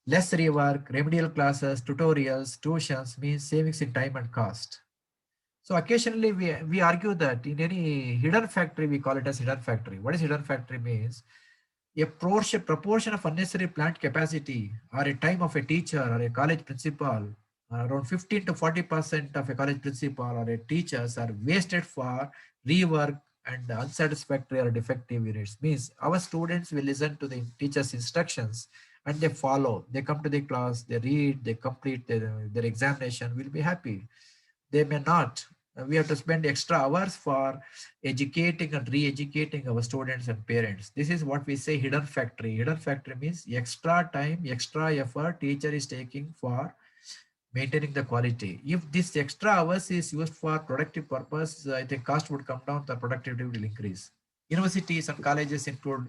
Less rework, remedial classes, tutorials, tuitions means savings in time and cost. So occasionally we argue that in any hidden factory, we call it as hidden factory. What is hidden factory means? A proportion of unnecessary plant capacity or a time of a teacher or a college principal, around 15 to 40% of a college principal or a teachers are wasted for rework and unsatisfactory or defective units. Means our students will listen to the teacher's instructions and they follow. They come to the class, they read, they complete their examination, will be happy. They may not. We have to spend extra hours for educating and re-educating our students and parents. This is what we say hidden factory. Hidden factory means extra time, extra effort teacher is taking for maintaining the quality. If this extra hours is used for productive purpose, I think cost would come down, the productivity will increase. Universities and colleges include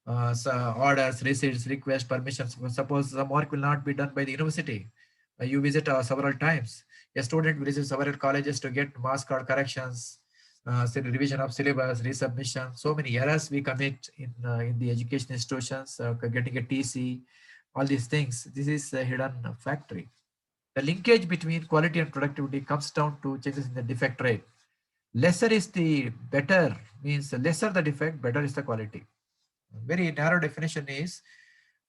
orders, receipts, requests, permissions. Suppose some work will not be done by the university. You visit several times. A student will visit several colleges to get marks card corrections, revision of syllabus, resubmission. So many errors we commit in the education institutions, getting a TC, all these things. This is a hidden factory. The linkage between quality and productivity comes down to changes in the defect rate. Lesser is the better, means lesser the defect, better is the quality. Very narrow definition is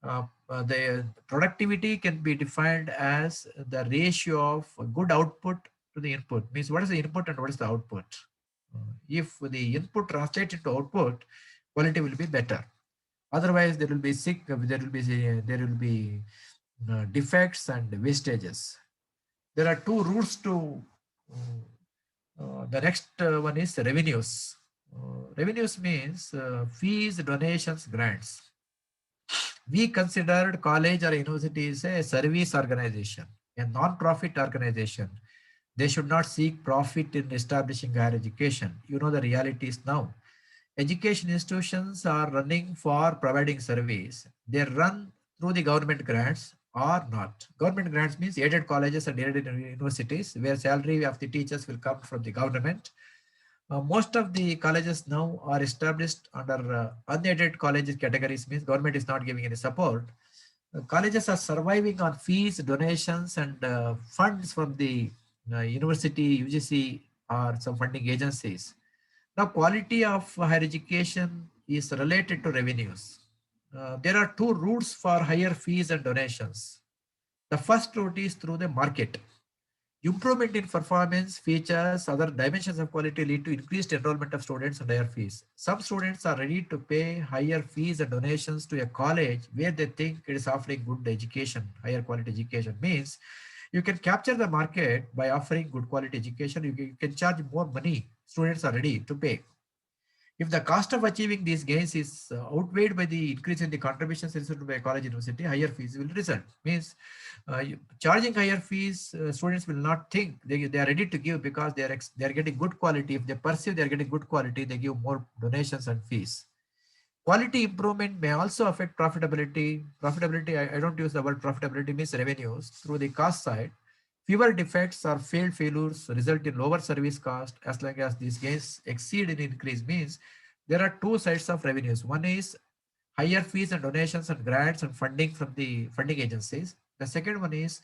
the productivity can be defined as the ratio of good output to the input. Means what is the input and what is the output? If the input translates into output, quality will be better. Otherwise, there will be defects and wastages. There are two routes to the next one is revenues. Revenues means fees, donations, grants. We considered college or university is a service organization, a non-profit organization. They should not seek profit in establishing higher education. You know the reality is now. Education institutions are running for providing service. They run through the government grants or not. Government grants means aided colleges and aided universities where salary of the teachers will come from the government. Most of the colleges now are established under unaided colleges categories, means government is not giving any support. Colleges are surviving on fees, donations, and funds from the university, UGC, or some funding agencies. Now, quality of higher education is related to revenues. There are two routes for higher fees and donations. The first route is through the market. Improvement in performance, features, other dimensions of quality lead to increased enrollment of students and higher fees. Some students are ready to pay higher fees and donations to a college where they think it is offering good education. Higher quality education means you can capture the market by offering good quality education. You can charge more money. Students are ready to pay. If the cost of achieving these gains is outweighed by the increase in the contributions instituted by a college university, higher fees will result. Means charging higher fees, students will not think they are ready to give because they are getting good quality. If they perceive they are getting good quality, they give more donations and fees. Quality improvement may also affect profitability. Profitability, I don't use the word profitability, means revenues through the cost side. Fewer defects or failures result in lower service cost as long as these gains exceed in increase. Means there are two sides of revenues. One is higher fees and donations and grants and funding from the funding agencies. The second one is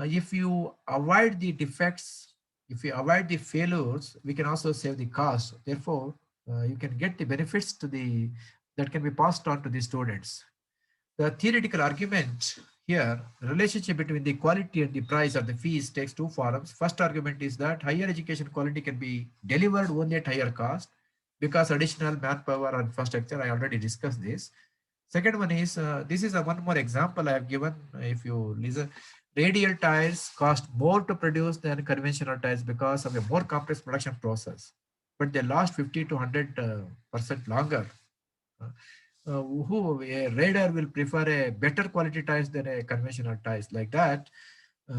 if you avoid the defects, if you avoid the failures, we can also save the cost. Therefore, you can get the benefits to the that can be passed on to the students. The theoretical argument here, relationship between the quality and the price of the fees takes two forms. First argument is that higher education quality can be delivered only at higher cost because additional manpower and infrastructure. I already discussed this. Second one is, this is a one more example I have given. If you listen, radial tires cost more to produce than conventional tires because of a more complex production process, but they last 50 to 100% longer. Who a raider will prefer a better quality tires than a conventional tires. Like that,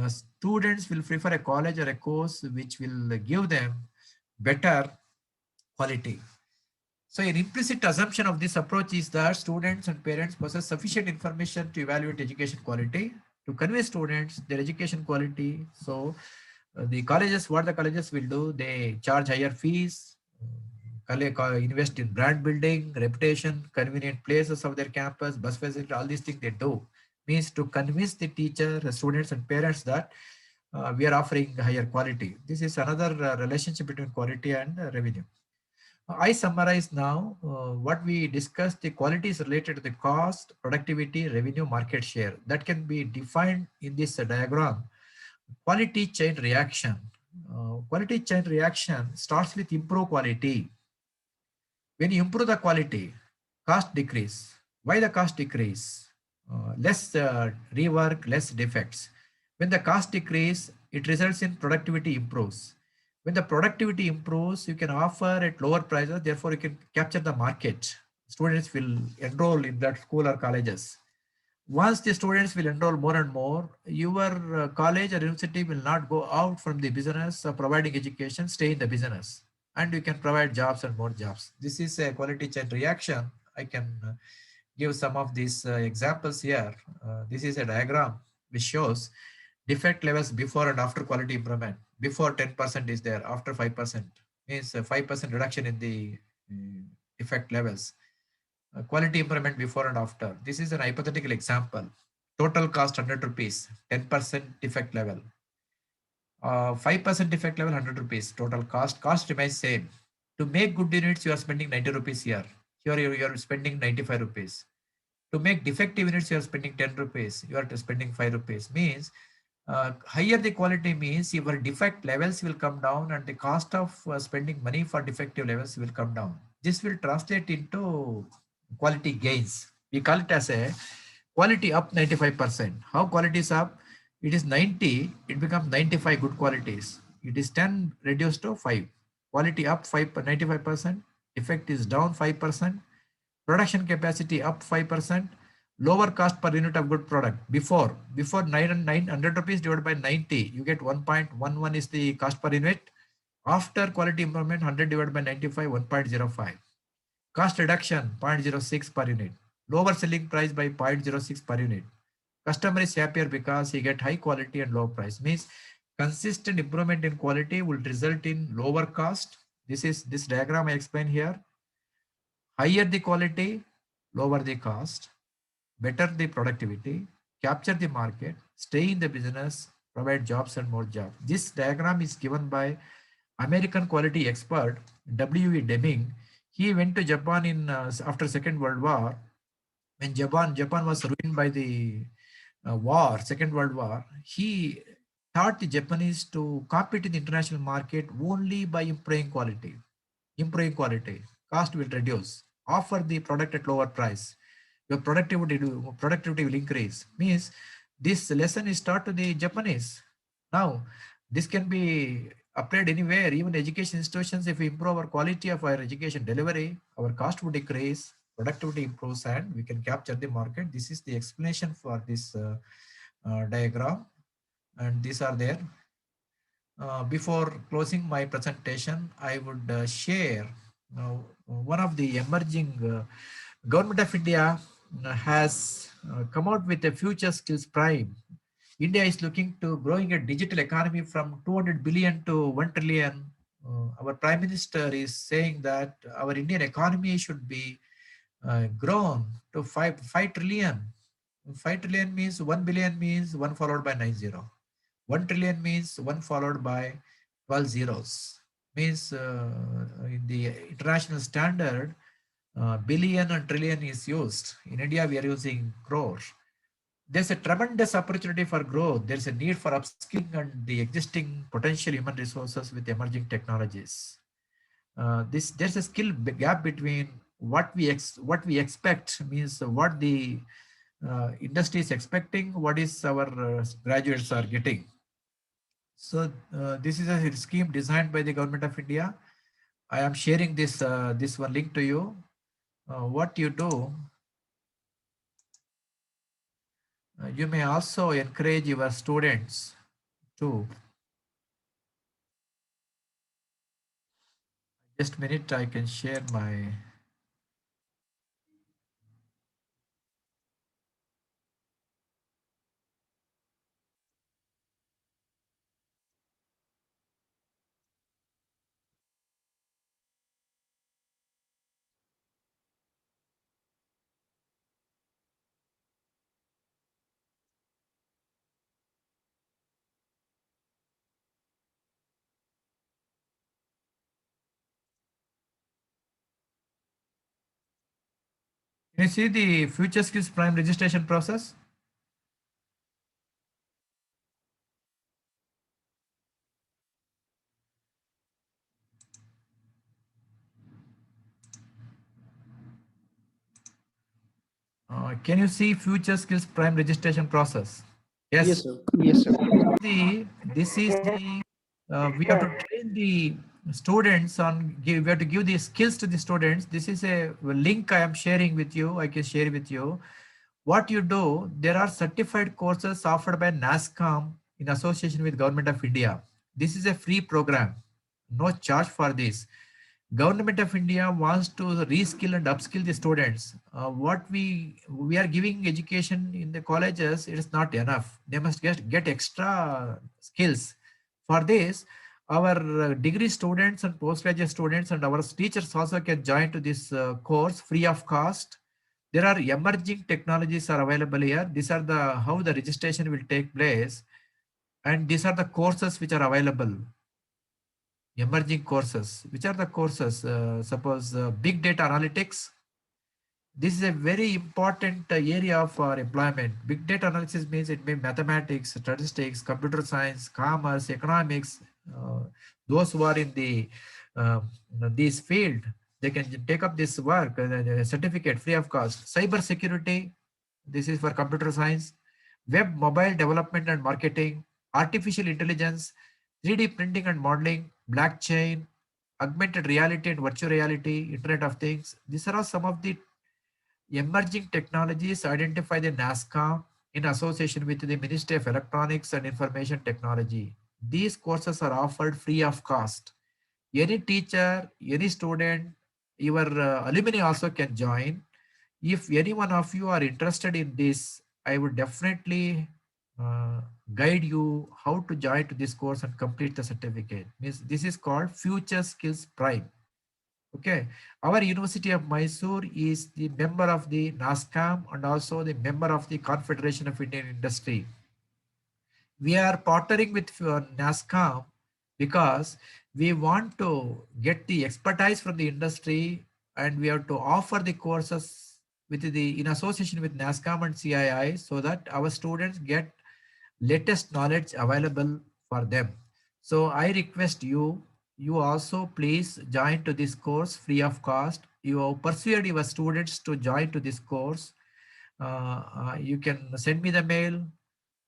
students will prefer a college or a course which will give them better quality. So an implicit assumption of this approach is that students and parents possess sufficient information to evaluate education quality, to convey students their education quality. So what the colleges will do, they charge higher fees, invest in brand building, reputation, convenient places of their campus, bus facility, all these things they do means to convince the teacher, students and parents that we are offering higher quality. This is another relationship between quality and revenue. I summarize now what we discussed. The quality is related to the cost, productivity, revenue, market share. That can be defined in this diagram. Quality chain reaction. Quality chain reaction starts with improve quality. When you improve the quality, cost decrease. Why the cost decrease? Less rework, less defects. When the cost decrease, it results in productivity improves. When the productivity improves, you can offer at lower prices, therefore you can capture the market. Students will enroll in that school or colleges. Once the students will enroll more and more, your college or university will not go out from the business of providing education, stay in the business, and you can provide jobs and more jobs. This is a quality chain reaction. I can give some of these examples here. This is a diagram which shows defect levels before and after quality improvement. Before 10% is there, after 5% means 5% reduction in the defect levels. Quality improvement before and after. This is an hypothetical example. Total cost 100 rupees, 10% defect level. 5% defect level 100 rupees. Total cost remains same. To make good units, you are spending 90 rupees here. Here you are spending 95 rupees. To make defective units, you are spending 10 rupees. You are spending 5 rupees. Means higher the quality means your defect levels will come down and the cost of spending money for defective levels will come down. this will translate into quality gains. We call it as a quality up 95%. How quality is up? It is 90, it becomes 95 good qualities. It is 10 reduced to 5. Quality up 95%, effect is down 5%, production capacity up 5%, lower cost per unit of good product. Before 900 rupees divided by 90, you get 1.11 is the cost per unit. After quality improvement, 100 divided by 95, 1.05. Cost reduction 0.06 per unit. Lower selling price by 0.06 per unit. Customer is happier because he get high quality and low price. Means consistent improvement in quality will result in lower cost. This diagram I explain here. Higher the quality, lower the cost, better the productivity, capture the market, stay in the business, provide jobs and more jobs. This diagram is given by American quality expert W.E. Deming. He went to Japan in after Second World War. When Japan was ruined by the Second World War, he taught the Japanese to compete in the international market only by improving quality. Improving quality, cost will reduce. Offer the product at lower price. Your productivity will increase. Means this lesson is taught to the Japanese. Now, this can be applied anywhere, even education institutions. If we improve our quality of our education delivery, our cost would decrease, productivity improves, and we can capture the market. This is the explanation for this diagram, and these are there. Before closing my presentation, I would share one of the emerging Government of India has come out with a future skills prime. India is looking to growing a digital economy from 200 billion to 1 trillion. Our Prime Minister is saying that our Indian economy should be grown to 5 trillion. 5 trillion means 1 billion means 1 followed by 90. 1 trillion means 1 followed by 12 zeros. Means in the international standard, billion and trillion is used. In India, we are using crore. There's a tremendous opportunity for growth. There's a need for upskilling and the existing potential human resources with emerging technologies. There's a skill gap between what we expect, means what the industry is expecting, what is our graduates are getting. So this is a scheme designed by the Government of India. I am sharing this this one link to you. What you do, you may also encourage your students to. Just a minute, I can share my. Can you see the Future Skills Prime registration process? Can you see Future Skills Prime registration process? Yes. Yes, sir. Yes, sir. This is the we have to train the students on we have to give the skills to the students. This is a link I am sharing with you. I can share with you. What you do, there are certified courses offered by NASCOM in association with Government of India. This is a free program, no charge for this. Government of India wants to reskill and upskill the students. What we are giving education in the colleges, it is not enough. They must get extra skills. For this, our degree students and postgraduate students and our teachers also can join to this course free of cost. There are emerging technologies are available here. These are the how the registration will take place, and these are the courses which are available. Emerging courses. Which are the courses? Suppose big data analytics. This is a very important area for employment. Big data analysis means it may mathematics, statistics, computer science, commerce, economics. Those who are in the this field, they can take up this work, certificate free of cost. Cyber security, this is for computer science. Web mobile development and marketing, artificial intelligence, 3D printing and modeling, blockchain, augmented reality and virtual reality, Internet of Things. These are all some of the emerging technologies identified in NASCOM in association with the Ministry of Electronics and Information Technology. These courses are offered free of cost. Any teacher, any student, your alumni also can join. If any one of you are interested in this, I would definitely guide you how to join to this course and complete the certificate. This is called Future Skills Prime. Okay, our University of Mysore is the member of the NASCOM and also the member of the Confederation of Indian Industry. We are partnering with NASCOM because we want to get the expertise from the industry, and we have to offer the courses with in association with NASCOM and CII so that our students get latest knowledge available for them. So I request you also please join to this course free of cost. You have persuade your students to join to this course. You can send me the mail,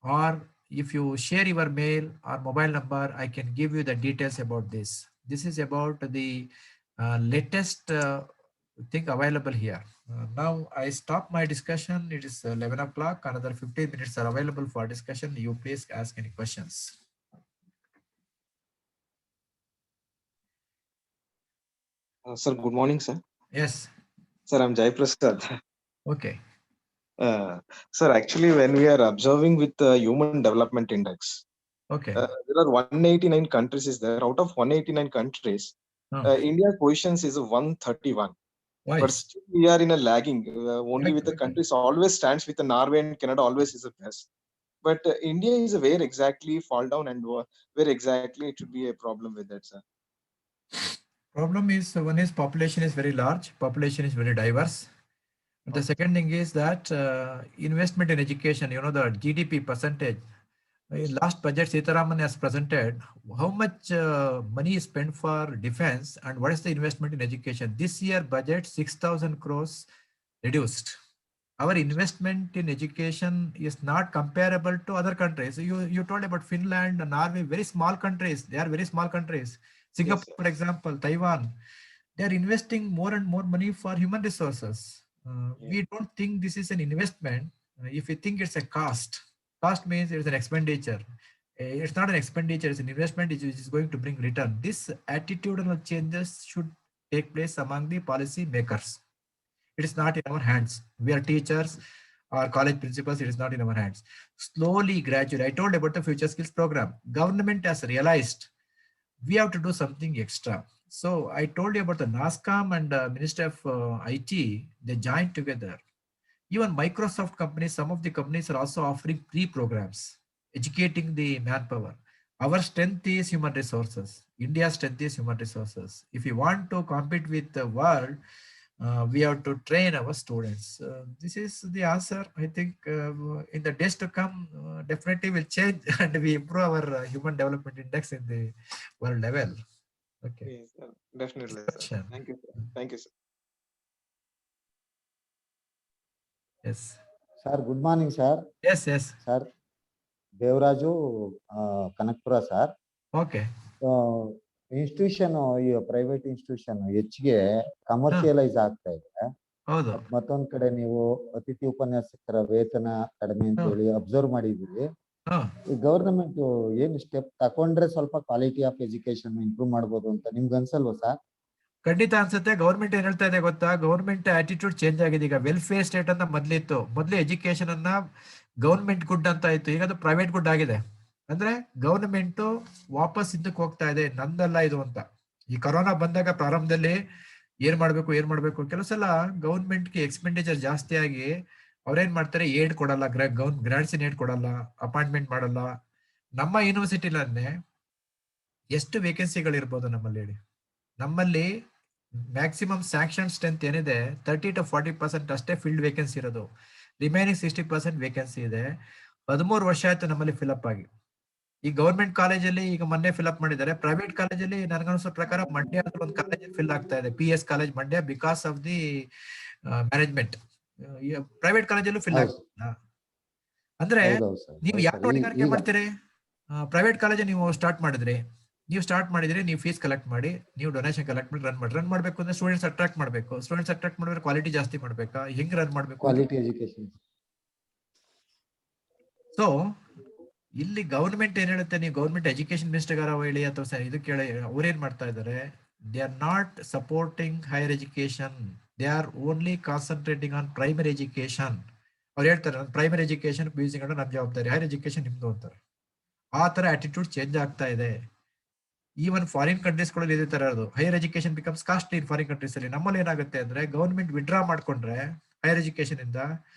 or if you share your mail or mobile number, I can give you the details about this. This is about the latest thing available here. Now I stop my discussion. It is 11 o'clock. Another 15 minutes are available for discussion. You please ask any questions. Sir, good morning, sir. Yes. Sir, I'm Jai Prasad. Okay. Sir, actually, when we are observing with the Human Development Index, Okay. there are 189 countries is there. Out of 189 countries, India's positions is 131. Why? But still we are in a lagging. Only with the Okay. countries always stands with the Norway and Canada always is the best. But India is where exactly fall down and where exactly it should be a problem with that, sir. Problem is, one is population is very large, population is very diverse. And the second thing is that investment in education, you know, the GDP percentage. In last budget, Sitaraman has presented how much money is spent for defense and what is the investment in education. This year budget 6,000 crores reduced. Our investment in education is not comparable to other countries. You told about Finland and Norway, very small countries. They are very small countries. Singapore, Yes, for example, Taiwan, they are investing more and more money for human resources. We don't think this is an investment. If we think it's a cost means it's an expenditure. It's not an expenditure, it's an investment which is going to bring return. This attitudinal changes should take place among the policy makers. It is not in our hands. We are teachers or college principals. It is not in our hands. Slowly, gradually, I told about the future skills program. Government has realized we have to do something extra. So I told you about the NASCOM and Ministry of IT. They joined together. Even Microsoft companies, some of the companies are also offering free programs, educating the manpower. Our strength is human resources. India's strength is human resources. If you want to compete with the world, we have to train our students. This is the answer. I think in the days to come, definitely will change and we improve our human development index in the world level. Okay. yes, sir. Definitely, sir. Question. Thank you, sir. Thank you, sir. Yes. Sir, good morning, sir. Yes, yes. Sir, Devraju, Kanakpura, sir. Okay. Institution ಈ private institution ಹೆಚ್ಚಿಗೆ commercialise ಆಗ್ತಾ ಇದೆ. ಹೌದು. ಮತ್ತೊಂದ್ ಕಡೆ ನೀವು ಅತಿಥಿ ಉಪನ್ಯಾಸಕರ ವೇತನ ಕಡಿಮೆ ಅಂತ ಹೇಳಿ ಅಬ್ಸರ್ವ್ ಮಾಡಿದೀವಿ. ಈ ಗವರ್ನಮೆಂಟ್ ಏನ್ ಸ್ಟೆಪ್ ತಕೊಂಡ್ರೆ ಸ್ವಲ್ಪ ಕ್ವಾಲಿಟಿ ಆಫ್ ಎಜುಕೇಶನ್ ಇಂಪ್ರೂವ್ ಮಾಡ್ಬೋದು ಅಂತ ನಿಮ್ಗೆ ಅನ್ಸಲ್ವಾ ಸರ್? ಖಂಡಿತ ಅನ್ಸುತ್ತೆ. ಗೌರ್ಮೆಂಟ್ ಏನ್ ಹೇಳ್ತಾ ಇದೆ ಗೊತ್ತಾ, ಗೌರ್ಮೆಂಟ್ ಆಟಿಟ್ಯೂಡ್ ಚೇಂಜ್ ಆಗಿದೆ. ಈಗ ವೆಲ್ಫೇರ್ ಸ್ಟೇಟ್ ಅಂತ ಮೊದ್ಲಿತ್ತು. ಮೊದ್ಲು ಎಜುಕೇಶನ್ ಅನ್ನ ಗೌರ್ಮೆಂಟ್ ಗುಡ್ ಅಂತ ಇತ್ತು, ಈಗ ಅದು ಪ್ರೈವೇಟ್ ಗುಡ್ ಆಗಿದೆ. ಅಂದ್ರೆ ಗೌರ್ಮೆಂಟ್ ವಾಪಸ್ ಇದಕ್ಕೆ ಹೋಗ್ತಾ ಇದೆ, ನಂದಲ್ಲ ಇದು ಅಂತ. ಈ ಕೊರೋನಾ ಬಂದಾಗ ಪ್ರಾರಂಭದಲ್ಲಿ ಏನ್ ಮಾಡ್ಬೇಕು ಕೆಲವು ಸಲ ಗೌರ್ಮೆಂಟ್ಗೆ ಎಕ್ಸ್ಪೆಂಡಿಚರ್ ಜಾಸ್ತಿ ಆಗಿ ಅವ್ರೇನ್ ಮಾಡ್ತಾರೆ, ಏಡ್ ಕೊಡಲ್ಲ, ಗ್ರಾಂಟ್ಸ್ ಏಡ್ ಕೊಡಲ್ಲ, ಅಪಾಯಿಂಟ್ಮೆಂಟ್ ಮಾಡಲ್ಲ. ನಮ್ಮ ಯೂನಿವರ್ಸಿಟಿಲನ್ನೇ ಎಷ್ಟು ವೇಕೆನ್ಸಿಗಳಿರ್ಬೋದು ನಮ್ಮಲ್ಲಿ ಹೇಳಿ? ನಮ್ಮಲ್ಲಿ ಮ್ಯಾಕ್ಸಿಮಮ್ ಸ್ಯಾಂಕ್ಷನ್ ಸ್ಟ್ರೆಂತ್ ಏನಿದೆ 30 to 40% ಅಷ್ಟೇ ಫೀಲ್ಡ್ ವೇಕೆನ್ಸಿ ಇರೋದು. ರಿಮೈನಿಂಗ್ 60% ವೇಕೆನ್ಸಿ ಇದೆ. 13 ವರ್ಷ ಆಯ್ತು ನಮ್ಮಲ್ಲಿ ಫಿಲಪ್ ಆಗಿ. ಈ ಗೌರ್ಮೆಂಟ್ ಕಾಲೇಜಲ್ಲಿ ಈಗ ಮೊನ್ನೆ ಫಿಲ್ ಅಪ್ ಮಾಡಿದ್ದಾರೆ. ಪ್ರೈವೇಟ್ ಕಾಲೇಜಲ್ಲಿ ನನಗನ್ಸೋ ಪ್ರಕಾರ ಮಂಡ್ಯ ಒಂದು ಕಾಲೇಜ್ ಫಿಲ್ ಆಗ್ತಾ ಇದೆ, PS college Mandya, because of the management. Private ಕಾಲೇಜಲ್ಲೂ ಫಿಲ್ ಆಗ್ತಾ. ಅಂದ್ರೆ ನೀವು ಯಾಕೆ ಹೊಣೆಗಾರಿಕೆ ಮಾಡ್ತೀರಿ? ಪ್ರೈವೇಟ್ ಕಾಲೇಜ್ ನೀವು ಸ್ಟಾರ್ಟ್ ಮಾಡಿದ್ರಿ, ನೀವು ಫೀಸ್ ಕಲೆಕ್ಟ್ ಮಾಡಿ, ನೀವು ಡೊನೇಷನ್ ಕಲೆಕ್ಟ್ ಮಾಡಿ ರನ್ ಮಾಡ್ಬೇಕು ಅಂದ್ರೆ ಸ್ಟೂಡೆಂಟ್ಸ್ ಅಟ್ರಾಕ್ಟ್ ಮಾಡ್ಬೇಕು. ಸ್ಟೂಡೆಂಟ್ಸ್ ಅಟ್ರಾಕ್ಟ್ ಮಾಡಿದ್ರೆ ಕ್ವಾಲಿಟಿ ಜಾಸ್ತಿ ಮಾಡ್ಬೇಕಾ? ಹೆಂಗ್ ರನ್ ಮಾಡ್ಬೇಕು? Quality education. ಸೊ ಇಲ್ಲಿ ಗವರ್ಮೆಂಟ್ ಏನ್ ಹೇಳುತ್ತೆ, ನೀವು ಗವರ್ಮೆಂಟ್ ಎಜುಕೇಶನ್ ಮಿನಿಸ್ಟರ್ ಹೇಳಿ ಅಥವಾ ಇದು ಕೇಳಿ, ಅವ್ರೇನ್ ಮಾಡ್ತಾ ಇದಾರೆ, they are not supporting higher education, they are only concentrating on primary education. ಅವ್ರು ಹೇಳ್ತಾರೆ ಪ್ರೈಮರಿ ಎಜುಕೇಶನ್ PUC ನಮ್ ಜವಾಬ್ದಾರಿ, ಹೈಯರ್ ಎಜುಕೇಶನ್ ನಿಮ್ದು ಅಂತಾರೆ. ಆ ತರ ಆಟಿಟ್ಯೂಡ್ ಚೇಂಜ್ ಆಗ್ತಾ ಇದೆ. ಈವನ್ ಫಾರಿನ್ ಕಂಟ್ರೀಸ್ ಗಳಲ್ಲಿ ಇದೇ ತರ ಇರೋದು. ಹೈಯರ್ ಎಜುಕೇಶನ್ ಬಿಕಮ್ಸ್ ಕಾಸ್ಟ್ಲಿ ಇನ್ ಫಾರಿನ್ ಕಂಟ್ರೀಸ್ ಅಲ್ಲಿ. ನಮ್ಮಲ್ಲಿ ಏನಾಗುತ್ತೆ ಅಂದ್ರೆ ಗವರ್ಮೆಂಟ್ ವಿಡ್ರಾ ಮಾಡ್ಕೊಂಡ್ರೆ ಹೈಯರ್ ಎಜುಕೇಶನ್ ಇಂದ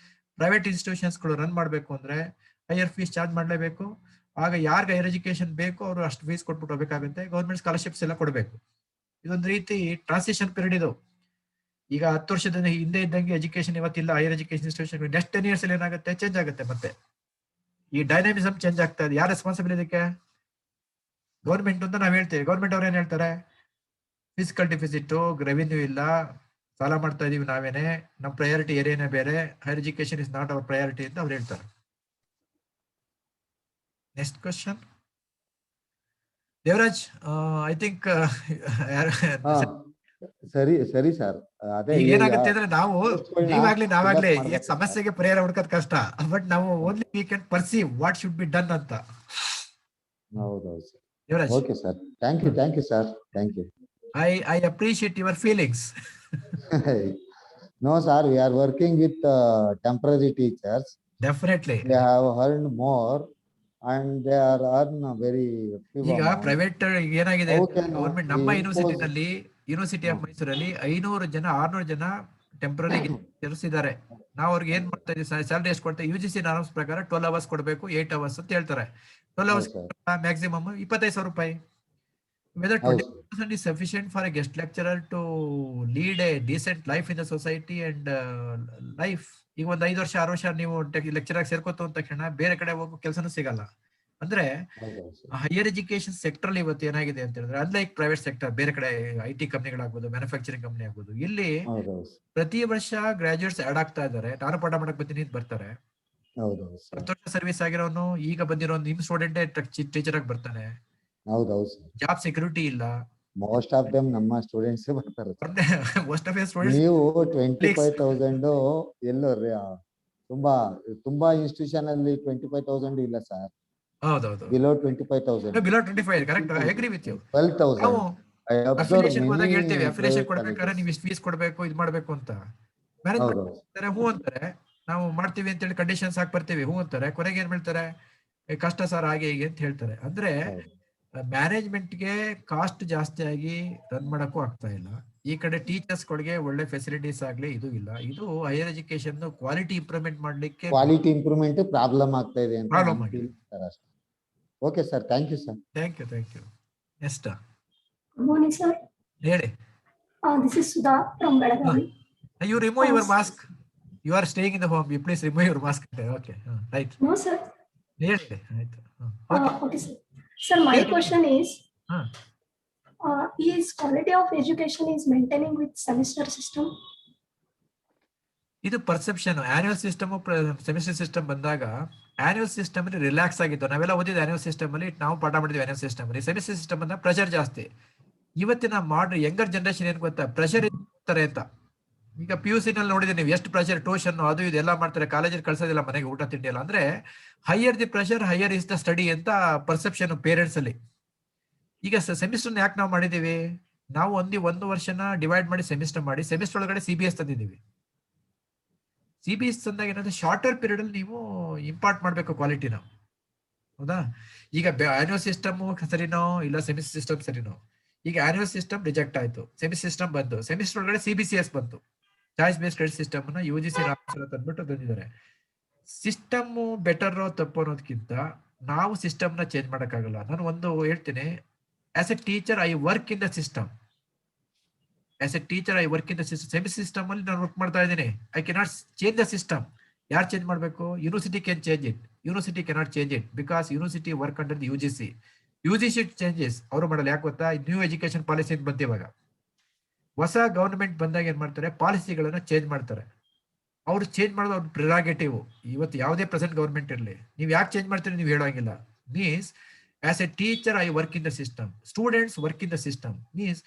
ಪ್ರೈವೇಟ್ ಇನ್ಸ್ಟಿಟ್ಯೂಷನ್ಸ್ ಗಳು ರನ್ ಮಾಡ್ಬೇಕು ಅಂದ್ರೆ ಹೈಯರ್ ಫೀಸ್ ಚಾರ್ಜ್ ಮಾಡ್ಲೇಬೇಕು. ಆಗ ಯಾರ್ಗೆ ಹೈಯರ್ ಎಜುಕೇಶನ್ ಬೇಕು ಅವರು ಅಷ್ಟು ಫೀಸ್ ಕೊಟ್ಬಿಟ್ಟು ಹೋಗ್ಬೇಕಾಗುತ್ತೆ. ಗವರ್ಮೆಂಟ್ ಸ್ಕಾಲರ್ಶಿಪ್ಸ್ ಎಲ್ಲ ಕೊಡಬೇಕು. ಇದೊಂದು ರೀತಿ ಟ್ರಾನ್ಸಿಷನ್ ಪೀರಿಯಡ್ ಇದು. ಈಗ 10 ವರ್ಷದ ಹಿಂದೆ ಇದ್ದಂಗೆ ಎಜುಕೇಶನ್ ಇವತ್ತಿಲ್ಲ. Higher education institution next 10 years ಅಲ್ಲಿ ಏನಾಗುತ್ತೆ, ಚೇಂಜ್ ಆಗುತ್ತೆ. ಮತ್ತೆ ಈ ಡೈನಾಮಿಸಮ್ ಚೇಂಜ್ ಆಗ್ತಾ ಇದೆ. ಯಾರು ರೆಸ್ಪಾನ್ಸಿಬಲ್ ಇದಕ್ಕೆ? ಗೌರ್ಮೆಂಟ್ ಅಂತ ನಾವ್ ಹೇಳ್ತೀವಿ. ಗೌರ್ಮೆಂಟ್ ಅವ್ರು ಏನ್ ಹೇಳ್ತಾರೆ, ಫಿಸಿಕಲ್ ಡಿಫಿಸಿಟ್, ರೆವಿನ್ಯೂ ಇಲ್ಲ, ಸಾಲ ಮಾಡ್ತಾ ಇದೀವಿ ನಾವೇನೆ, ನಮ್ ಪ್ರಯಾರಿಟಿ ಏರಿಯಾನೇ ಬೇರೆ, higher education is not hour priority ಅಂತ ಅವ್ರು ಹೇಳ್ತಾರೆ. Next question Devaraj. I think ಸರಿ ಸರ್. ಅದೇ ಏನಾಗುತ್ತೆ ಅಂದ್ರೆ ನಾವಾಗ್ಲಿ ಸಮಸ್ಯೆಗೆ ಪರಿಹಾರ ಹುಡ್ಕೋದ್ ಕಷ್ಟ, ಬಟ್ ನಾವು only we can perceive what should be done ಅಂತ. ಹೌದೌದು sir. Devaraj, okay sir, thank you sir, thank you. I appreciate your feelings. No sir, we are working with temporary teachers. Definitely. They have earned more and they are earn very few ಈಗ amount. Private ಏನಾಗಿದೆ, government ನಮ್ಮ impose- university of ಮೈಸೂರಲ್ಲಿ 500 ಜನ 600 ಜನ temporary ಇದ್ದಾರೆ. ನಾವು ಅವ್ರಿಗೆ ಏನ್ ಮಾಡ್ತಾ ಇದೀವಿ, ಸ್ಯಾಲರಿ ಎಷ್ಟು ಕೊಡ್ತೇವೆ, UGC ನಾರ್ಮ್ಸ್ ಪ್ರಕಾರ 12 hours ಕೊಡಬೇಕು, 8 hours ಅಂತ ಹೇಳ್ತಾರೆ. 12 hours ಮ್ಯಾಕ್ಸಿಮಮ್ 25,000 ರೂಪಾಯಿ. Whether 20% is sufficient for a guest lecturer to lead a decent life in the society and life. ಈಗ ಒಂದು 5 ವರ್ಷ 6 ವರ್ಷ ನೀವು ಲೆಕ್ಚರ್ ಆಗಿ ಸೇರ್ಕೋತ ಅಂತ ತಕ್ಷಣ ಬೇರೆ ಕಡೆ ಹೋಗೋ ಕೆಲಸನೂ ಸಿಗಲ್ಲ. ಅಂದ್ರೆ ಹೈಯರ್ ಎಜುಕೇಶನ್ ಸೆಕ್ಟರ್ ಅಲ್ಲಿ ಇವತ್ತು ಏನಾಗಿದೆ ಅಂತ ಹೇಳಿದ್ರೆ, ಅನ್ಲೈಕ್ ಪ್ರೈವೇಟ್ ಸೆಕ್ಟರ್, ಬೇರೆ ಕಡೆ IT ಕಂಪ್ನಿಗಳಾಗ್ಬೋದು, ಮ್ಯಾನುಫ್ಯಾಕ್ಚರಿಂಗ್ ಕಂಪ್ನಿ ಆಗ್ಬೋದು, ಇಲ್ಲಿ ಪ್ರತಿ ವರ್ಷ ಗ್ರಾಜುಯೇಟ್ಸ್ ಆಡ್ ಆಗ್ತಾ ಇದ್ದಾರೆ. ನಾನು ಪಾಠ ಮಾಡಕ್ ಬರ್ತೀನಿ ಅಂತ ಬರ್ತಾರೆ. 10 ವರ್ಷ ಸರ್ವಿಸ್ ಆಗಿರೋನು ಈಗ ಬಂದಿರೋ ನಿಮ್ ಸ್ಟೂಡೆಂಟೇ ಟೀಚರ್ ಆಗಿ ಬರ್ತಾನೆ. ಹೌದೌದು ಸರ್. ಜಾಬ್ ಸೆಕ್ಯೂರಿಟಿ ಇಲ್ಲ. ಮೋಸ್ಟ್ ಆಫ್ ದೆಮ್ ನಮ್ಮ ಸ್ಟೂಡೆಂಟ್ಸ್ ಬರ್ತಾರೆ. ಮೋಸ್ಟ್ ಆಫ್ ಸ್ಟೂಡೆಂಟ್ಸ್ ನೀವು 25,000 ಎಲ್ಲೋ ತುಂಬಾ ಇನ್ಸ್ಟಿಟ್ಯೂಷನ್ ಅಲ್ಲಿ 25,000 ಇಲ್ಲ ಸರ್. ಹೌದೌದು, below 25,000. Below 25, correct, I agree with you. 12,000. Affiliation ಹೋದಾಗ ಹೇಳ್ತೇವೆ, ಅಫಿಲಿಯೇಷನ್ ಕೊಡ್ಬೇಕಾದ್ರೆ ನೀವು ಇಷ್ಟು ಫೀಸ್ ಕೊಡ್ಬೇಕು, ಇದು ಮಾಡ್ಬೇಕು ಅಂತ. ಮ್ಯಾನೇಜ್ಮೆಂಟ್ ಹೂ ಅಂತಾರೆ, ನಾವು ಮಾಡ್ತೀವಿ ಅಂತ ಹೇಳಿ ಕಂಡೀಷನ್ಸ್ ಹಾಕಿ ಬರ್ತೀವಿ, ಹೂ ಅಂತಾರೆ. ಕೊನೆಗೆ ಏನ್ ಹೇಳ್ತಾರೆ, ಕಷ್ಟ ಸರ್ ಹಾಗೆ ಹೀಗೆ ಅಂತ ಹೇಳ್ತಾರೆ. ಅಂದ್ರೆ ಮ್ಯಾನೇಜ್ಮೆಂಟ್ಗೆ ಕಾಸ್ಟ್ ಜಾಸ್ತಿ ಆಗಿ ರನ್ ಮಾಡಕ್ಕೂ ಆಗ್ತಾ ಇಲ್ಲ. ಈ ಕಡೆ ಟೀಚರ್ಸ್ ಗಳಿಗೆ ಒಳ್ಳೆ ಫೆಸಿಲಿಟೀಸ್ ಆಗ್ಲಿ ಇದು ಇಲ್ಲ. ಇದು ಹೈಯರ್ ಎಜುಕೇಶನ್ ಕ್ವಾಲಿಟಿ ಇಂಪ್ರೂವ್ಮೆಂಟ್ ಮಾಡ್ಲಿಕ್ಕೆ ಪ್ರಾಬ್ಲಮ್ ಆಗ್ತಾ ಇದೆ ಅಂತ ಪ್ರಾಬ್ಲಮ್ ಆಗಿದೆ. Okay sir, thank you sir. Thank you. Next. Good morning, sir. ಹೇಳಿ. This is Sudha from Belagavi. You remove your mask. You are staying in the home. You please remove your mask. Okay, right. No, sir. ಹೇಳಿ. ಆಯ್ತು. Okay, sir. Sir, my question is, is quality of education is maintaining with semester system? ಇದು perception. Annual system semester system ಬಂದಾಗ annual system ಅಲ್ಲಿ relax ಆಗಿತ್ತು. ನಾವೆಲ್ಲ ಓದಿದ annual system ಅಲ್ಲಿ, ನಾವು ಪಾಠ ಮಾಡಿದ್ವಿ ಆನ್ಯುವಲ್ ಸಿಸ್ಟಮ್ ಅಲ್ಲಿ. ಸೆಮಿಸ್ಟರ್ ಸಿಸ್ಟಮ್ ಬಂದಾಗ ಪ್ರೆಷರ್ ಜಾಸ್ತಿ. ಇವತ್ತಿನ ಮಾಡ್ರಿ ಯಂಗರ್ ಜನರೇಷನ್ ಏನ್ ಗೊತ್ತಾ, ಪ್ರೆಷರ್ ಇರ್ತಾರೆ ಅಂತ. ಈಗ PUC ನಲ್ಲಿ ನೋಡಿದ್ರೆ ನೀವು ಎಷ್ಟು ಪ್ರೆಷರ್, ಟ್ಯೂಷನ್ ಅದು ಇದೆಲ್ಲ ಮಾಡ್ತಾರೆ, ಕಾಲೇಜಲ್ಲಿ ಕಳ್ಸೋದಿಲ್ಲ, ಮನೆಗೆ ಊಟ ತಿಂಡಿ ಎಲ್ಲ. ಅಂದ್ರೆ higher the pressure, higher is the study ಅಂತ ಪರ್ಸೆಪ್ಷನ್ ಪೇರೆಂಟ್ಸ್ ಅಲ್ಲಿ. ಈಗ ಸೆಮಿಸ್ಟರ್ ಯಾಕೆ ನಾವು ಮಾಡಿದೀವಿ, ನಾವು ಒಂದು ವರ್ಷನ ಡಿವೈಡ್ ಮಾಡಿ ಸೆಮಿಸ್ಟರ್ ಮಾಡಿ, ಸೆಮಿಸ್ಟರ್ ಒಳಗಡೆ CBS ತಂದಿದ್ದೀವಿ. CBS ತಂದಾಗ ಏನಂದ್ರೆ ಶಾರ್ಟರ್ ಪೀರಿಯಡ್ ಅಲ್ಲಿ ನೀವು ಇಂಪಾರ್ಟ್ ಮಾಡ್ಬೇಕು ಕ್ವಾಲಿಟಿನ, ಹೌದಾ? ಈಗ ಆನ್ಯುವಲ್ ಸಿಸ್ಟಮ್ ಸರಿನೋ ಇಲ್ಲ ಸೆಮಿಸ್ಟರ್ ಸಿಸ್ಟಮ್ ಸರಿನೋ? ಈಗ ಆನ್ಯುವಲ್ ಸಿಸ್ಟಮ್ ರಿಜೆಕ್ಟ್ ಆಯ್ತು, ಸೆಮಿಸ್ಟರ್ ಸಿಸ್ಟಮ್ ಬಂತು. ಸೆಮಿಸ್ಟರ್ ಒಳಗಡೆ CBCS ಬಂತು, ಚಾಯ್ಸ್ ಬೇಸ್ಡ್ ಕ್ರೆಡಿಟ್ ಸಿಸ್ಟಮ್ ಅನ್ನ UGC ತಂದ್ಬಿಟ್ಟು ತಂದಿದ್ದಾರೆ. ಸಿಸ್ಟಮ್ ಬೆಟರ್ ತಪ್ಪು ಅನ್ನೋದಕ್ಕಿಂತ ನಾವು ಸಿಸ್ಟಮ್ ನ ಚೇಂಜ್ ಮಾಡಕ್ಕಾಗಲ್ಲ. ನಾನು ಒಂದು ಹೇಳ್ತೀನಿ, as a teacher I work in the system. Semi system ಅಲ್ಲಿ ನಾನು ವರ್ಕ್ ಮಾಡ್ತಾ ಇದ್ದೀನಿ. I cannot change the system. ಯಾರು ಚೇಂಜ್ ಮಾಡ್ಬೇಕು? University can change it. University cannot change it because university work under the UGC. UGC changes ಅವರು ಮಾಡಲ್ಲ. ಯಾಕೆ ಗೊತ್ತಾ? ನ್ಯೂ ಎಜುಕೇಶನ್ ಪಾಲಿಸಿ ಅಂತ ಬಂತು ಇವಾಗ. ಹೊಸ ಗವರ್ನಮೆಂಟ್ ಬಂದಾಗ ಏನ್ ಮಾಡ್ತಾರೆ, ಪಾಲಿಸಿಗಳನ್ನ ಚೇಂಜ್ ಮಾಡ್ತಾರೆ. ಅವ್ರು ಚೇಂಜ್ ಮಾಡೋದು ಅವ್ರ ಪ್ರಿರಾಗೇಟಿವ್. ಇವತ್ತು ಯಾವುದೇ ಪ್ರೆಸೆಂಟ್ ಗವರ್ಮೆಂಟ್ ಇರಲಿ, ನೀವು ಯಾಕೆ ಚೇಂಜ್ ಮಾಡ್ತೀರಿ ನೀವು ಹೇಳೋಂಗಿಲ್ಲ. Means as a teacher I work in the system, students work in the system. Means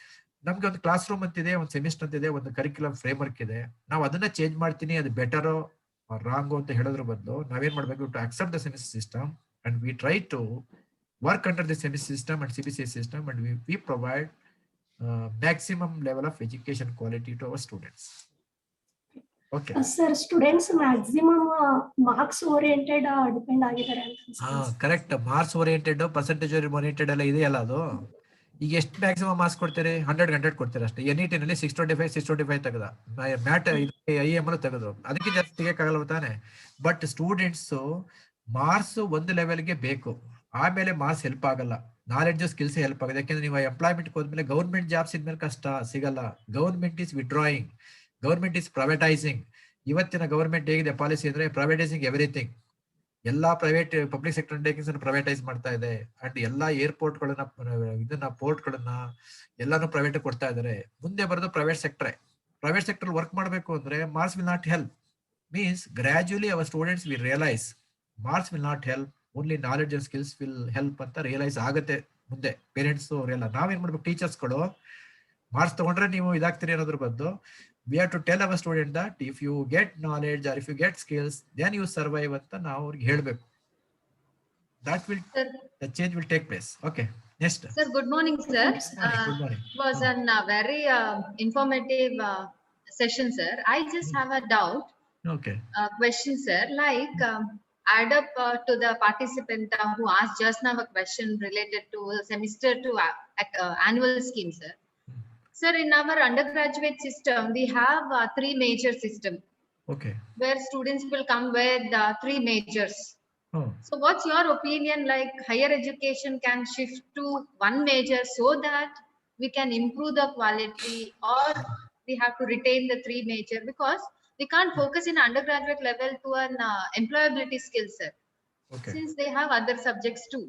ನಮ್ಗೆ ಒಂದು ಕ್ಲಾಸ್ ರೂಮ್ ಅಂತಿದೆ, ಒಂದು ಸೆಮಿಸ್ಟರ್ ಅಂತಿದೆ, ಒಂದು ಕರಿಕ್ಯುಲಮ್ ಫ್ರೇಮ್ ವರ್ಕ್ ಇದೆ. ನಾವು ಅದನ್ನ ಚೇಂಜ್ ಮಾಡ್ತೀನಿ, ಅದು ಬೆಟರೋ ರಾಂಗು ಅಂತ ಹೇಳೋದ್ರ ಬದಲು ನಾವೇನ್ ಮಾಡ್ಬೇಕು, to accept the semester system and we try to work under the semi system and CBC system, and we provide maximum level of education quality to our students. Okay. Sir, students maximum marks oriented depend ಆಗಿದ್ದಾರೆ ಅಂತ. Correct. Marks oriented, percentage oriented ಎಲ್ಲ ಇದೆಯಲ್ಲ ಅದು. ಈಗ ಎಷ್ಟು maximum marks ಕೊಡ್ತಾರೆ? 100 ಕೊಡ್ತಾರೆ ಅಷ್ಟೇ. NET ನಲ್ಲಿ 625 ತೆಗೆದ, ಮ್ಯಾಟ್ IM ತೆಗೆದ್ರು, ಅದಕ್ಕೆ ಜಾಸ್ತಿ ತೆಗಿಯಕ್ಕಾಗಲ್ಲ ತಾನೆ. ಬಟ್ ಸ್ಟೂಡೆಂಟ್ಸ್ ಮಾರ್ಕ್ಸ್ ಒಂದು ಲೆವೆಲ್ಗೆ ಬೇಕು, ಆಮೇಲೆ ಮಾರ್ಕ್ಸ್ ಹೆಲ್ಪ್ ಆಗಲ್ಲ. ನಾಲೆಡ್ಜ್ ಸ್ಕಿಲ್ಸ್ ಹೆಲ್ಪ್ ಆಗುತ್ತೆ. ಯಾಕೆಂದ್ರೆ ನೀವು ಎಂಪ್ಲಾಯ್ಮೆಂಟ್ ಹೋದ್ಮೇಲೆ ಗೌರ್ಮೆಂಟ್ ಜಾಬ್ಸ್ ಇದ್ಮೇಲೆ ಕಷ್ಟ ಸಿಗಲ್ಲ. Government is withdrawing, government is privatising. ಇವತ್ತಿನ ಗೌರ್ಮೆಂಟ್ ಹೇಗಿದೆ ಪಾಲಿಸಿ ಅಂದ್ರೆ ಪ್ರೈವೇಟೈಸಿಂಗ್ ಎವ್ರಿಥಿಂಗ್. ಎಲ್ಲಾ private public sector undertakings privatise ಮಾಡ್ತಾ ಇದೆ. ಅಂಡ್ ಎಲ್ಲಾ ಏರ್ಪೋರ್ಟ್ ಗಳನ್ನ, ಇದನ್ನ ಪೋರ್ಟ್ ಗಳನ್ನ ಎಲ್ಲಾನು ಪ್ರೈವೇಟ್ ಕೊಡ್ತಾ ಇದಾರೆ. ಮುಂದೆ ಬರೋದು private sector. Private sector work ಮಾಡಬೇಕು ಅಂದ್ರೆ marks will not help. Means ಗ್ರಾಜುಯಲಿ hour students will realise marks will not help, only knowledge and skills will help ಅಂತ ರಿಯಲೈಸ್ ಆಗುತ್ತೆ ಮುಂದೆ. ಪೇರೆಂಟ್ಸ್ ಅವರೆಲ್ಲ ನಾವೇನ್ ಮಾಡ್ಬೇಕು, ಟೀಚರ್ಸ್ಗಳು ಮಾರ್ಕ್ಸ್ ತಗೊಂಡ್ರೆ ನೀವು ಇದಾಗ್ತೀರಿ ಅನ್ನೋದ್ರ ಬದಲು we have to tell our student that if you get knowledge or if you get skills then you survive ಅಂತ ನಾವು ಅವ್ರಿಗೆ ಹೇಳ್ಬೇಕು. That will, the change will take place. Okay, next. Sir, good morning, sir. Good morning. It was a very informative session, sir. I just have a doubt. Okay. Question, sir. Like add up to the participant who asked just now a question related to semester to annual scheme, sir. Sir, in our undergraduate system, we have 3 major system. Okay. Where students will come with 3 majors. Oh. So what's your opinion, like higher education can shift to 1 major so that we can improve the quality, or we have to retain the 3 major, because we can't focus in undergraduate level to an employability skill set. Okay. Since they have other subjects too.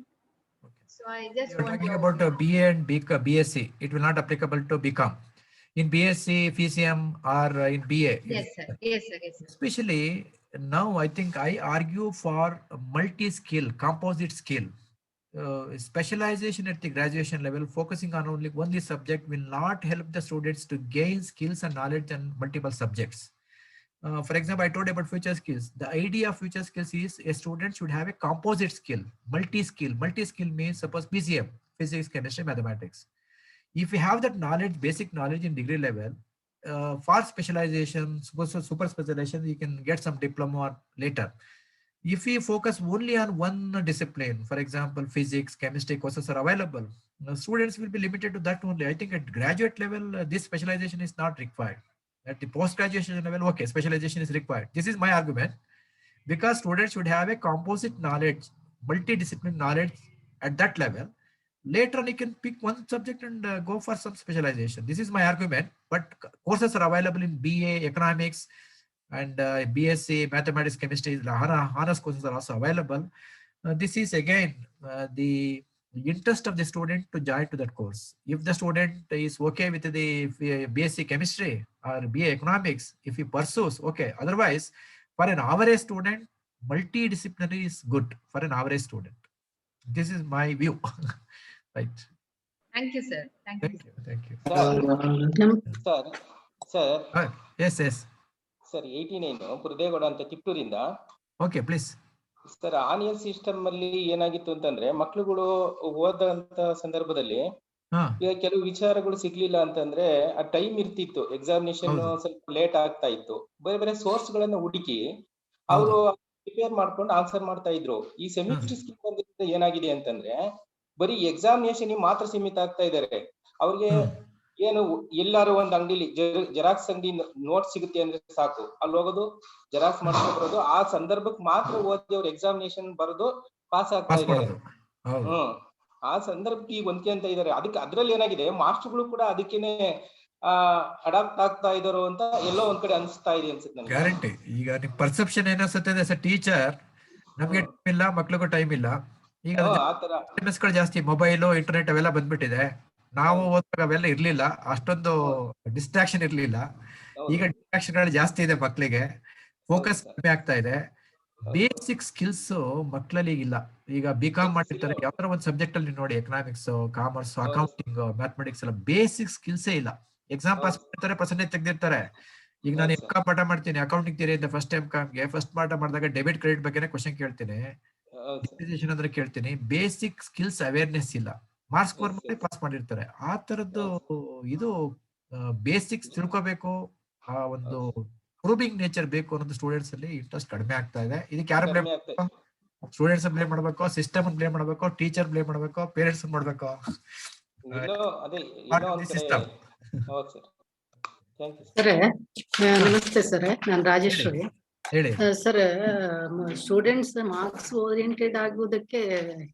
Okay. So I just You're want talking to about BA and BSc. It will not applicable to BCom. In BSc, PCM or in BA. Yes, sir. Yes, sir. Yes, sir. Especially now, I think I argue for multi-skill, composite skill. Specialization at the graduation level, focusing on only subject will not help the students to gain skills and knowledge on multiple subjects. For example, I told you about future skills. The idea of future skills is a student should have a composite skill, multi-skill. Multi-skill means suppose PCM, physics, chemistry, mathematics. If you have that knowledge, basic knowledge in degree level, for specialization, super specialization, you can get some diploma or later. If we focus only on one discipline, for example, physics, chemistry courses are available, students will be limited to that only. I think at graduate level, this specialization is not required. At the post-graduation level, okay, specialization is required. This is my argument, because students should have a composite knowledge, multidisciplinary knowledge at that level. Later on, you can pick one subject and go for some specialization. This is my argument. But courses are available in BA, economics, and BSc, mathematics, chemistry. Honors courses are also available. This is again the interest of the student to join to that course. If the student is okay with the BSc chemistry or BA economics, if he pursues, okay. Otherwise, for an average student, multidisciplinary is good for an average student. This is my view. Right. thank you, sir. Thank you. Thank you. Sir. Yes. Sir, 89 ಪುರದೇಗೌಡ ಅಂತ ತಿಪ್ಟೂರಿಂದ. Okay, please. Sir, annual system ಅಲ್ಲಿ ಏನಾಗಿತ್ತು ಅಂತಂದ್ರೆ, ಮಕ್ಳುಗಳು ಓದಂತ ಸಂದರ್ಭದಲ್ಲಿ ಈಗ ಕೆಲವು ವಿಚಾರಗಳು ಸಿಗ್ಲಿಲ್ಲ ಅಂತಂದ್ರೆ ಆ ಟೈಮ್ ಇರ್ತಿತ್ತು, ಎಕ್ಸಾಮಿನೇಷನ್ ಸ್ವಲ್ಪ ಲೇಟ್ ಆಗ್ತಾ ಇತ್ತು. ಬೇರೆ ಸೋರ್ಸ್ ಗಳನ್ನ ಹುಡುಕಿ ಅವರು ಪ್ರಿಪೇರ್ ಮಾಡ್ಕೊಂಡು ಆನ್ಸರ್ ಮಾಡ್ತಾ ಇದ್ರು. ಈ ಸೆಮಿಸ್ಟರ್ ಸ್ಕೀಮ್ ಬಂದಿದ್ದ ಏನಾಗಿದೆ ಅಂತಂದ್ರೆ, ಬರೀ ಎಕ್ಸಾಮಿನೇಷನ್ ಮಾತ್ರ ಸೀಮಿತ ಆಗ್ತಾ ಇದಾರೆ. ಅವ್ರಿಗೆ ಏನು ಎಲ್ಲಾರು ಒಂದ್ ಅಂಗಡಿಲಿ ಜೆರಾಕ್ಸ್ ಅಂಗಡಿ ನೋಟ್ ಸಿಗುತ್ತೆ ಅಂದ್ರೆ ಸಾಕು, ಅಲ್ಲಿ ಹೋಗೋದು ಜೆರಾಕ್ಸ್ ಮಾಡ್ಕೊಂಡು ಬರೋದು, ಆ ಸಂದರ್ಭಕ್ಕೆ ಮಾತ್ರ ಓದಿ ಅವ್ರು ಎಕ್ಸಾಮಿನೇಷನ್ ಬರೋದು ಪಾಸ್ ಆಗ್ತಾ ಇದ್ದಾರೆ. ಆ ಸಂದರ್ಭಕ್ಕೆ ಈಗ ಹೊಂದ್ಕೆ ಅಂತ ಇದಾರೆ. ಅದಕ್ಕೆ ಅದ್ರಲ್ಲಿ ಏನಾಗಿದೆ, ಮಾಸ್ಟರ್ಗಳು ಕೂಡ ಅದಕ್ಕೇನೆ ಅಡಾಪ್ಟ್ ಆಗ್ತಾ ಇದಾರೋ ಅಂತ ಎಲ್ಲೋ ಒಂದ್ ಕಡೆ ಅನಿಸ್ತಾ ಇದೆ ಅನ್ಸುತ್ತೆ ನನಗೆ. ಗ್ಯಾರಂಟಿ. ಈಗ ನಿಮ್ ಪರ್ಸೆಪ್ಷನ್ ಏನಿಸುತ್ತೆ ಆಸ್ ಅ ಟೀಚರ್, ನಮ್ಗೆ ಟೈಮ್ ಇಲ್ಲ, ಮಕ್ಳಿಗೂ ಟೈಮ್ ಇಲ್ಲ. ಈಗ ಆತರ ಗಳು ಜಾಸ್ತಿ, ಮೊಬೈಲು, ಇಂಟರ್ನೆಟ್ ಅವೆಲ್ಲ ಬಂದ್ಬಿಟ್ಟಿದೆ. ನಾವು ಓದುವಾಗ ಅವೆಲ್ಲ ಇರ್ಲಿಲ್ಲ, ಅಷ್ಟೊಂದು ಡಿಸ್ಟ್ರಾಕ್ಷನ್ ಇರ್ಲಿಲ್ಲ. ಈಗ ಡಿಸ್ಟ್ರಾಕ್ಷನ್ ಗಳು ಜಾಸ್ತಿ ಇದೆ ಮಕ್ಳಿಗೆ, ಫೋಕಸ್ ಕಡಿಮೆ ಆಗ್ತಾ ಇದೆ. ಬೇಸಿಕ್ ಸ್ಕಿಲ್ಸ್ ಮಕ್ಕಳಲ್ಲಿ ಇಲ್ಲ. ಈಗ ಬಿ.ಕಾಮ್ ಮಾಡಿರ್ತಾರೆ, ಯಾವ್ದಾರ ಒಂದು ಸಬ್ಜೆಕ್ಟ್ ಅಲ್ಲಿ ನೋಡಿ, ಎಕನಾಮಿಕ್ಸ್, ಕಾಮರ್ಸ್, ಅಕೌಂಟಿಂಗ್, ಮ್ಯಾಥಮೆಟಿಕ್ಸ್ ಎಲ್ಲ ಬೇಸಿಕ್ ಸ್ಕಿಲ್ಸೇ ಇಲ್ಲ. ಎಕ್ಸಾಮ್ ಪಾಸ್ ಮಾಡ್ತಾರೆ, ಪರ್ಸೆಂಟೇಜ್ ತೆಗೆದಿರ್ತಾರೆ. ಈಗ ನಾನು ಎಂ.ಕಾಮ್ ಪಾಠ ಮಾಡ್ತೀನಿ, ಅಕೌಂಟಿಂಗ್ ಥಿಯರಿ ಅಂತ ಫಸ್ಟ್ ಎಂ.ಕಾಮ್ಗೆ ಫಸ್ಟ್ ಪಾಠ ಮಾಡಿದಾಗ ಡೆಬಿಟ್ ಕ್ರೆಡಿಟ್ ಬಗ್ಗೆ ಕ್ವಶನ್ ಕೇಳ್ತೀನಿ, ಡಿಪ್ರಿಸಿಯೇಷನ್ ಅಂದ್ರೆ ಕೇಳ್ತೀನಿ. ಬೇಸಿಕ್ ಸ್ಕಿಲ್ಸ್ ಅವೇರ್ನೆಸ್ ಇಲ್ಲ, ಮಾರ್ಕ್ಸ್ ಸ್ಕೋರ್ ಮಾಡಿ ಪಾಸ್ ಮಾಡಿರ್ತಾರೆ. ಆ ತರದ್ದು ಇದು ಬೇಸಿಕ್ಸ್ ತಿಳ್ಕೋಬೇಕು, ಆ ಒಂದು ಪ್ರೂವಿಂಗ್ ನೇಚರ್ ಬೇಕು ಅನ್ನೋದು ಸ್ಟೂಡೆಂಟ್ಸ್ ಅಲ್ಲಿ ಇಂಟ್ರೆಸ್ಟ್ ಕಡಿಮೆ ಆಗ್ತಾ ಇದೆ. ಇದಕ್ಕೆ ಯಾರು ಬ್ಲೇಮ್ ಮಾಡಬೇಕು? ಸ್ಟೂಡೆಂಟ್ಸ್ ಬ್ಲೇಮ್ ಮಾಡಬೇಕು, ಸಿಸ್ಟಮ್ ಬ್ಲೇಮ್ ಮಾಡಬೇಕು, ಟೀಚರ್ ಬ್ಲೇಮ್ ಮಾಡಬೇಕು, ಪೇರೆಂಟ್ಸ್ ಮಾಡಬೇಕು? ಸಿಸ್ಟಮ್. ಸರ್ ನಮಸ್ತೆ ಸರ್, ನಾನು ರಾಜೇಶ್ವರಿ. ಹೇಳಿ ಸರ್, ಸ್ಟೂಡೆಂಟ್ಸ್ ಮಾರ್ಕ್ಸ್ ಓರಿಯೆಂಟೆಡ್ ಆಗುವುದಕ್ಕೆ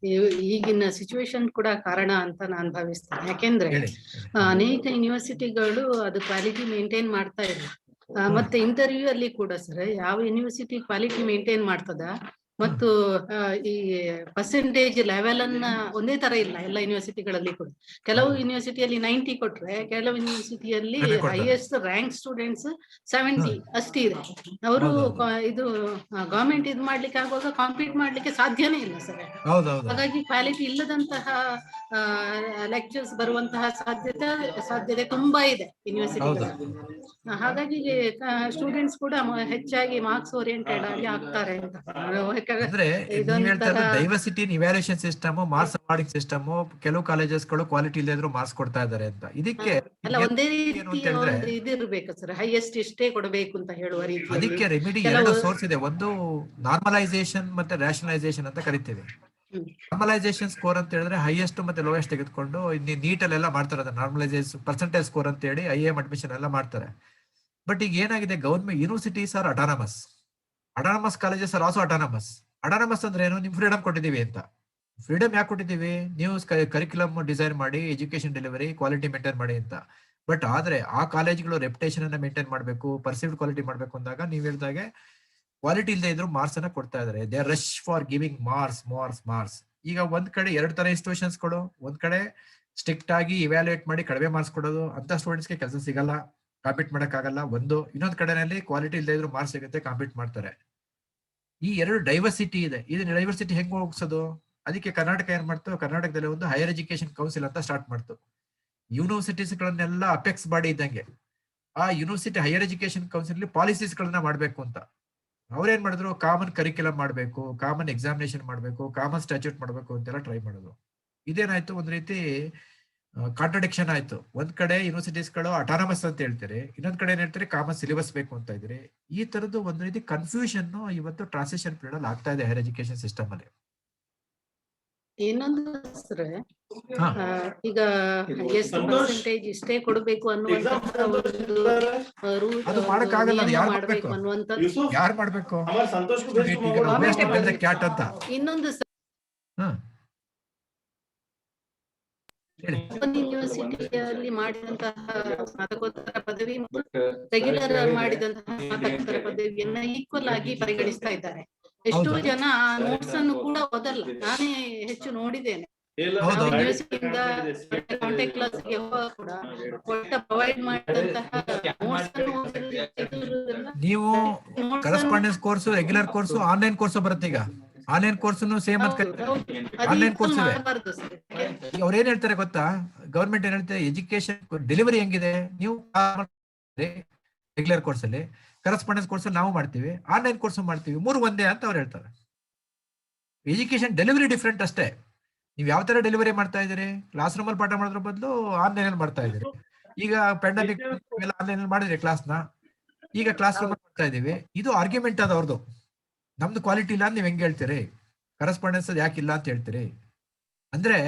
ಈಗಿನ ಸಿಚುವೇಶನ್ ಕೂಡ ಕಾರಣ ಅಂತ ನಾನು ಭಾವಿಸ್ತೇನೆ. ಯಾಕೆಂದ್ರೆ ಅನೇಕ ಯೂನಿವರ್ಸಿಟಿಗಳು ಅದು ಕ್ವಾಲಿಟಿ ಮೇಂಟೈನ್ ಮಾಡ್ತಾ ಇದೆ. ಮತ್ತೆ ಇಂಟರ್ವ್ಯೂ ಅಲ್ಲಿ ಕೂಡ ಸರ್, ಯಾವ ಯೂನಿವರ್ಸಿಟಿ ಕ್ವಾಲಿಟಿ ಮೇಂಟೈನ್ ಮಾಡ್ತದ ಮತ್ತು ಈ ಪರ್ಸೆಂಟೇಜ್ ಲೆವೆಲ್ ಅನ್ನ ಒಂದೇ ತರ ಇಲ್ಲ ಎಲ್ಲ ಯೂನಿವರ್ಸಿಟಿಗಳಲ್ಲಿ ಕೂಡ. ಕೆಲವು ಯೂನಿವರ್ಸಿಟಿಯಲ್ಲಿ 90 ಕೊಟ್ರೆ, ಕೆಲವು ಯೂನಿವರ್ಸಿಟಿಯಲ್ಲಿ ಹೈಯೆಸ್ಟ್ ರ್ಯಾಂಕ್ ಸ್ಟೂಡೆಂಟ್ಸ್ 70 ಅಷ್ಟೇ ಇದೆ. ಅವರು ಇದು ಗವರ್ಮೆಂಟ್ ಇದು ಮಾಡ್ಲಿಕ್ಕೆ ಆಗುವಾಗ ಕಾಂಪೀಟ್ ಮಾಡ್ಲಿಕ್ಕೆ ಸಾಧ್ಯನೇ ಇಲ್ಲ ಸರ್. ಹಾಗಾಗಿ ಕ್ವಾಲಿಟಿ ಇಲ್ಲದಂತಹ ಲೆಕ್ಚರ್ಸ್ ಬರುವಂತಹ ಸಾಧ್ಯತೆ ತುಂಬಾ ಇದೆ ಯೂನಿವರ್ಸಿಟಿಗಳಲ್ಲಿ. ಹಾಗಾಗಿ ಸ್ಟೂಡೆಂಟ್ಸ್ ಕೂಡ ಹೆಚ್ಚಾಗಿ ಮಾರ್ಕ್ಸ್ ಓರಿಯೆಂಟೆಡ್ ಆಗಿ ಆಗ್ತಾರೆ ಅಂತ. ಅಂದ್ರೆ ನೀವ್ ಹೇಳ್ತಾ diversity evaluation system, marks awarding system, ಕೆಲವು ಕಾಲೇಜಸ್ ಗಳು ಕ್ವಾಲಿಟಿ ಇಲ್ಲದ್ರು ಮಾರ್ಕ್ಸ್ ಕೊಡ್ತಾ ಇದ್ದಾರೆ ಅಂತ. ಇದಕ್ಕೆ ಒಂದೇ ರೀತಿಯ ಇದಿರ್ಬೇಕು ಸರ್, ಹೈಯೆಸ್ಟ್ ಇಷ್ಟೇ ಕೊಡಬೇಕು ಅಂತ ಹೇಳುವ ರೀತಿ. ಅದಕ್ಕೆ ರೆಮಿಡಿ ಎರಡು ಸೋರ್ಸ್ ಇದೆ. ಒಂದು ನಾರ್ಮಲೈಸೇಷನ್ ಮತ್ತೆ ರ್ಯಾಷನಲೈಸೇಷನ್ ಅಂತ ಕರಿತೀವಿ. ನಾರ್ಮಲೈಸೇಷನ್ ಸ್ಕೋರ್ ಅಂತ ಹೇಳಿದ್ರೆ ಹೈಯೆಸ್ಟ್ ಮತ್ತೆ ಲೋಯೆಸ್ಟ್ ತೆಗೆದುಕೊಂಡು ನೀಟಲ್ಲೆಲ್ಲ ಮಾಡ್ತಾರೆ. ಅದ ನಾರ್ಮಲೈಸೇಷನ್ ಪರ್ಸೆಂಟೇಜ್ ಸ್ಕೋರ್ ಅಂತ ಹೇಳಿ IIM ಅಡ್ಮಿಷನ್ ಎಲ್ಲ ಮಾಡ್ತಾರೆ. ಬಟ್ ಈಗ ಏನಾಗಿದೆ, government universities R autonomous colleges are also autonomous. Autonomous ಅಂದ್ರೆ ಏನು? ನಿಮ್ ಫ್ರೀಡಮ್ ಕೊಟ್ಟಿದೀವಿ ಅಂತ. ಫ್ರೀಡಮ್ ಯಾಕೆ ಕೊಟ್ಟಿದ್ದೀವಿ? ನೀವು ಕರಿಕ್ಯುಲಮ್ ಡಿಸೈನ್ ಮಾಡಿ, ಎಜುಕೇಶನ್ ಡೆಲಿವರಿ, ಕ್ವಾಲಿಟಿ ಮೇಂಟೈನ್ ಮಾಡಿ ಅಂತ. ಬಟ್ ಆದ್ರೆ ಆ ಕಾಲೇಜ್ಗಳು ರೆಪ್ಯುಟೇಷನ್ ಅನ್ನ ಮೇಂಟೈನ್ ಮಾಡಬೇಕು, ಪರ್ಸೀವ್ಡ್ ಕ್ವಾಲಿಟಿ ಮಾಡ್ಬೇಕು ಅಂದಾಗ ನೀವ್ ಹೇಳ್ದಾಗೆ ಕ್ವಾಲಿಟಿ ಇಲ್ಲದೆ ಇದ್ರು ಮಾರ್ಕ್ಸ್ ಅನ್ನ ಕೊಡ್ತಾ ಇದಾರೆ. They are rush for giving marks. ಈಗ ಒಂದ್ ಕಡೆ ಎರಡು ತರ ಇನ್ಸ್ಟಿಟ್ಯೂಷನ್ಸ್ ಕೊಡು. ಒಂದ್ ಕಡೆ ಸ್ಟ್ರಿಕ್ಟ್ ಆಗಿ ಇವ್ಯಾಲ್ಯೂಯೇಟ್ ಮಾಡಿ ಕಡಿಮೆ ಮಾರ್ಕ್ಸ್ ಕೊಡೋದು, ಅಂತ ಸ್ಟೂಡೆಂಟ್ಸ್ಗೆ ಕೆಲಸ ಸಿಗಲ್ಲ, ಕಾಂಪೀಟ್ ಮಾಡಕ್ ಆಗಲ್ಲ. ಇನ್ನೊಂದ್ ಕಡೆನಲ್ಲಿ ಕ್ವಾಲಿಟಿ ಇಲ್ಲದೆ ಇದ್ರು ಮಾರ್ಕ್ಸ್ ಸಿಗುತ್ತೆ, ಕಾಂಪೀಟ್ ಮಾಡ್ತಾರೆ. ಈ ಎರಡು ಡೈವರ್ಸಿಟಿ ಇದೆ. ಇದನ್ನ ಡೈವರ್ಸಿಟಿ ಹೆಂಗ್ ಹೋಗ್ಸೋದು? ಅದಕ್ಕೆ ಕರ್ನಾಟಕ ಏನ್ ಮಾಡ್ತು, ಕರ್ನಾಟಕದಲ್ಲಿ ಒಂದು ಹೈಯರ್ ಎಜುಕೇಶನ್ ಕೌನ್ಸಿಲ್ ಅಂತ ಸ್ಟಾರ್ಟ್ ಮಾಡ್ತು. ಯೂನಿವರ್ಸಿಟೀಸ್ ಗಳನ್ನೆಲ್ಲ ಅಪೆಕ್ಸ್ ಬಾಡಿ ಇದ್ದಂಗೆ ಆ university higher education council policies ಗಳನ್ನ ಮಾಡ್ಬೇಕು ಅಂತ ಅವ್ರೇನ್ ಮಾಡಿದ್ರು, ಕಾಮನ್ ಕರಿಕ್ಯುಲಮ್ ಮಾಡ್ಬೇಕು, ಕಾಮನ್ ಎಕ್ಸಾಮಿನೇಷನ್ ಮಾಡ್ಬೇಕು, ಕಾಮನ್ ಸ್ಟ್ಯಾಚ್ಯೂಟ್ ಮಾಡ್ಬೇಕು ಅಂತೆಲ್ಲ ಟ್ರೈ ಮಾಡಿದ್ರು. ಇದೇನಾಯ್ತು, ಒಂದ್ ರೀತಿ ಕಾಂಟ್ರಡಿಕ್ಷನ್ ಆಯ್ತು. ಒಂದ್ ಕಡೆ ಯೂನಿವರ್ಸಿಟೀಸ್ ಗಳು ಅಟಾನಮಸ್ ಅಂತ ಹೇಳ್ತಾರೆ, ಇನ್ನೊಂದ್ ಕಡೆ ಏನ್ ಹೇಳ್ತಾರೆ ಕಾಮನ್ ಸಿಲೆಬಸ್ ಬೇಕು ಅಂತ ಇದ್ರೆ. ಈ ತರದ್ದು ಒಂದ್ ರೀತಿ ಕನ್ಫ್ಯೂಷನ್ ಇವತ್ತು ಟ್ರಾನ್ಸಿಷನ್ ಪೀರಿಯಡ್ ಅಲ್ಲಿ ಆಗ್ತಾ ಇದೆ ಹೈಯರ್ ಎಜುಕೇಶನ್ ಸಿಸ್ಟಮ್ ಅಲ್ಲಿ. ಇನ್ನೊಂದು ಈಗ ಪರ್ಸೆಂಟೇಜ್ ಇಷ್ಟೇ ಕೊಡಬೇಕು ಅನ್ನುವಂತಹ ಮಾಡಬೇಕು ಅನ್ನುವಂಥದ್ದು ಯಾರು ಮಾಡ್ಬೇಕು? ಇನ್ನೊಂದು ಯೂನಿವರ್ಸಿಟಿಯಲ್ಲಿ ಮಾಡಿದಂತಹ ಸ್ನಾತಕೋತ್ತರ ಪದವಿ ರೆಗ್ಯುಲರ್ ಮಾಡಿದಂತಹ ಸ್ನಾತಕೋತ್ತರ ಪದವಿಯನ್ನ ಈಕ್ವಲ್ ಆಗಿ ಪರಿಗಣಿಸ್ತಾ ಇದ್ದಾರೆ. ಎಷ್ಟೋ ಜನ ಆ ನೋಟ್ಸ್ ಅನ್ನು ಕೂಡ ಓದಲ್ಲ. ನಾನೇ ಹೆಚ್ಚು ನೋಡಿದ್ದೇನೆ. ಯೂನಿವರ್ಸಿಟಿಯಿಂದ ಕಾಂಟ್ಯಾಕ್ಟ್ ಕ್ಲಾಸ್ಗೆ ಹೋಗುವಾಗ ಕೂಡ ಪ್ರೊವೈಡ್ ಮಾಡಿದಂತಹ ನೋಟ್ಸ್ ಅನ್ನು ನೀವು correspondence course, regular course, online course ಬರುತ್ತೆ. ಈಗ ಆನ್ಲೈನ್ ಕೋರ್ಸ್ ಸೇಮ್ ಅಂತ ಆನ್ಲೈನ್ ಕೋರ್ಸ್ ಇದೆ. ಅವ್ರು ಏನ್ ಹೇಳ್ತಾರೆ ಗೊತ್ತಾ, ಗವರ್ಮೆಂಟ್ ಏನ್ ಹೇಳ್ತಾರೆ, ಎಜುಕೇಶನ್ ಡೆಲಿವರಿ ಹೆಂಗಿದೆ, ನೀವು ರೆಗ್ಯುಲರ್ ಕೋರ್ಸ್ ಅಲ್ಲಿ, ಕರೆಸ್ಪಾಂಡೆನ್ಸ್ ಕೋರ್ಸ್ ನಾವು ಮಾಡ್ತೀವಿ, ಆನ್ಲೈನ್ ಕೋರ್ಸ್ ಮಾಡ್ತೀವಿ, ಮೂರು ಒಂದೇ ಅಂತ ಅವ್ರು ಹೇಳ್ತಾರೆ. ಎಜುಕೇಶನ್ ಡೆಲಿವರಿ ಡಿಫ್ರೆಂಟ್ ಅಷ್ಟೇ. ನೀವು ಯಾವ ತರ ಡೆಲಿವರಿ ಮಾಡ್ತಾ ಇದ್ದೀರಿ? ಕ್ಲಾಸ್ ರೂಮ್ ಅಲ್ಲಿ ಪಾಠ ಮಾಡೋದ್ರ ಬದಲು ಆನ್ಲೈನ್ ಅಲ್ಲಿ ಮಾಡ್ತಾ ಇದ್ದೀರಿ. ಈಗ ಪ್ಯಾಂಡಮಿಕ್ ಆನ್ಲೈನ್ ಅಲ್ಲಿ ಮಾಡಿದ್ರಿ ಕ್ಲಾಸ್ನ, ಈಗ ಕ್ಲಾಸ್ ರೂಮ್ ಮಾಡ್ತಾ ಇದೀವಿ. ಇದು ಆರ್ಗ್ಯುಮೆಂಟ್ ಅದ ಅವ್ರದ್ದು. ನಮ್ದು ಕ್ವಾಲಿಟಿ ಇಲ್ಲ ಅಂತ ನೀವ್ ಹೆಂಗ್ ಹೇಳ್ತೀರಿ? ಕರೆಸ್ಪಾಂಡೆನ್ಸ್ ಯಾಕೆ ಇಲ್ಲ ಅಂತ ಹೇಳ್ತೀರಿ? ಅಂದ್ರೆ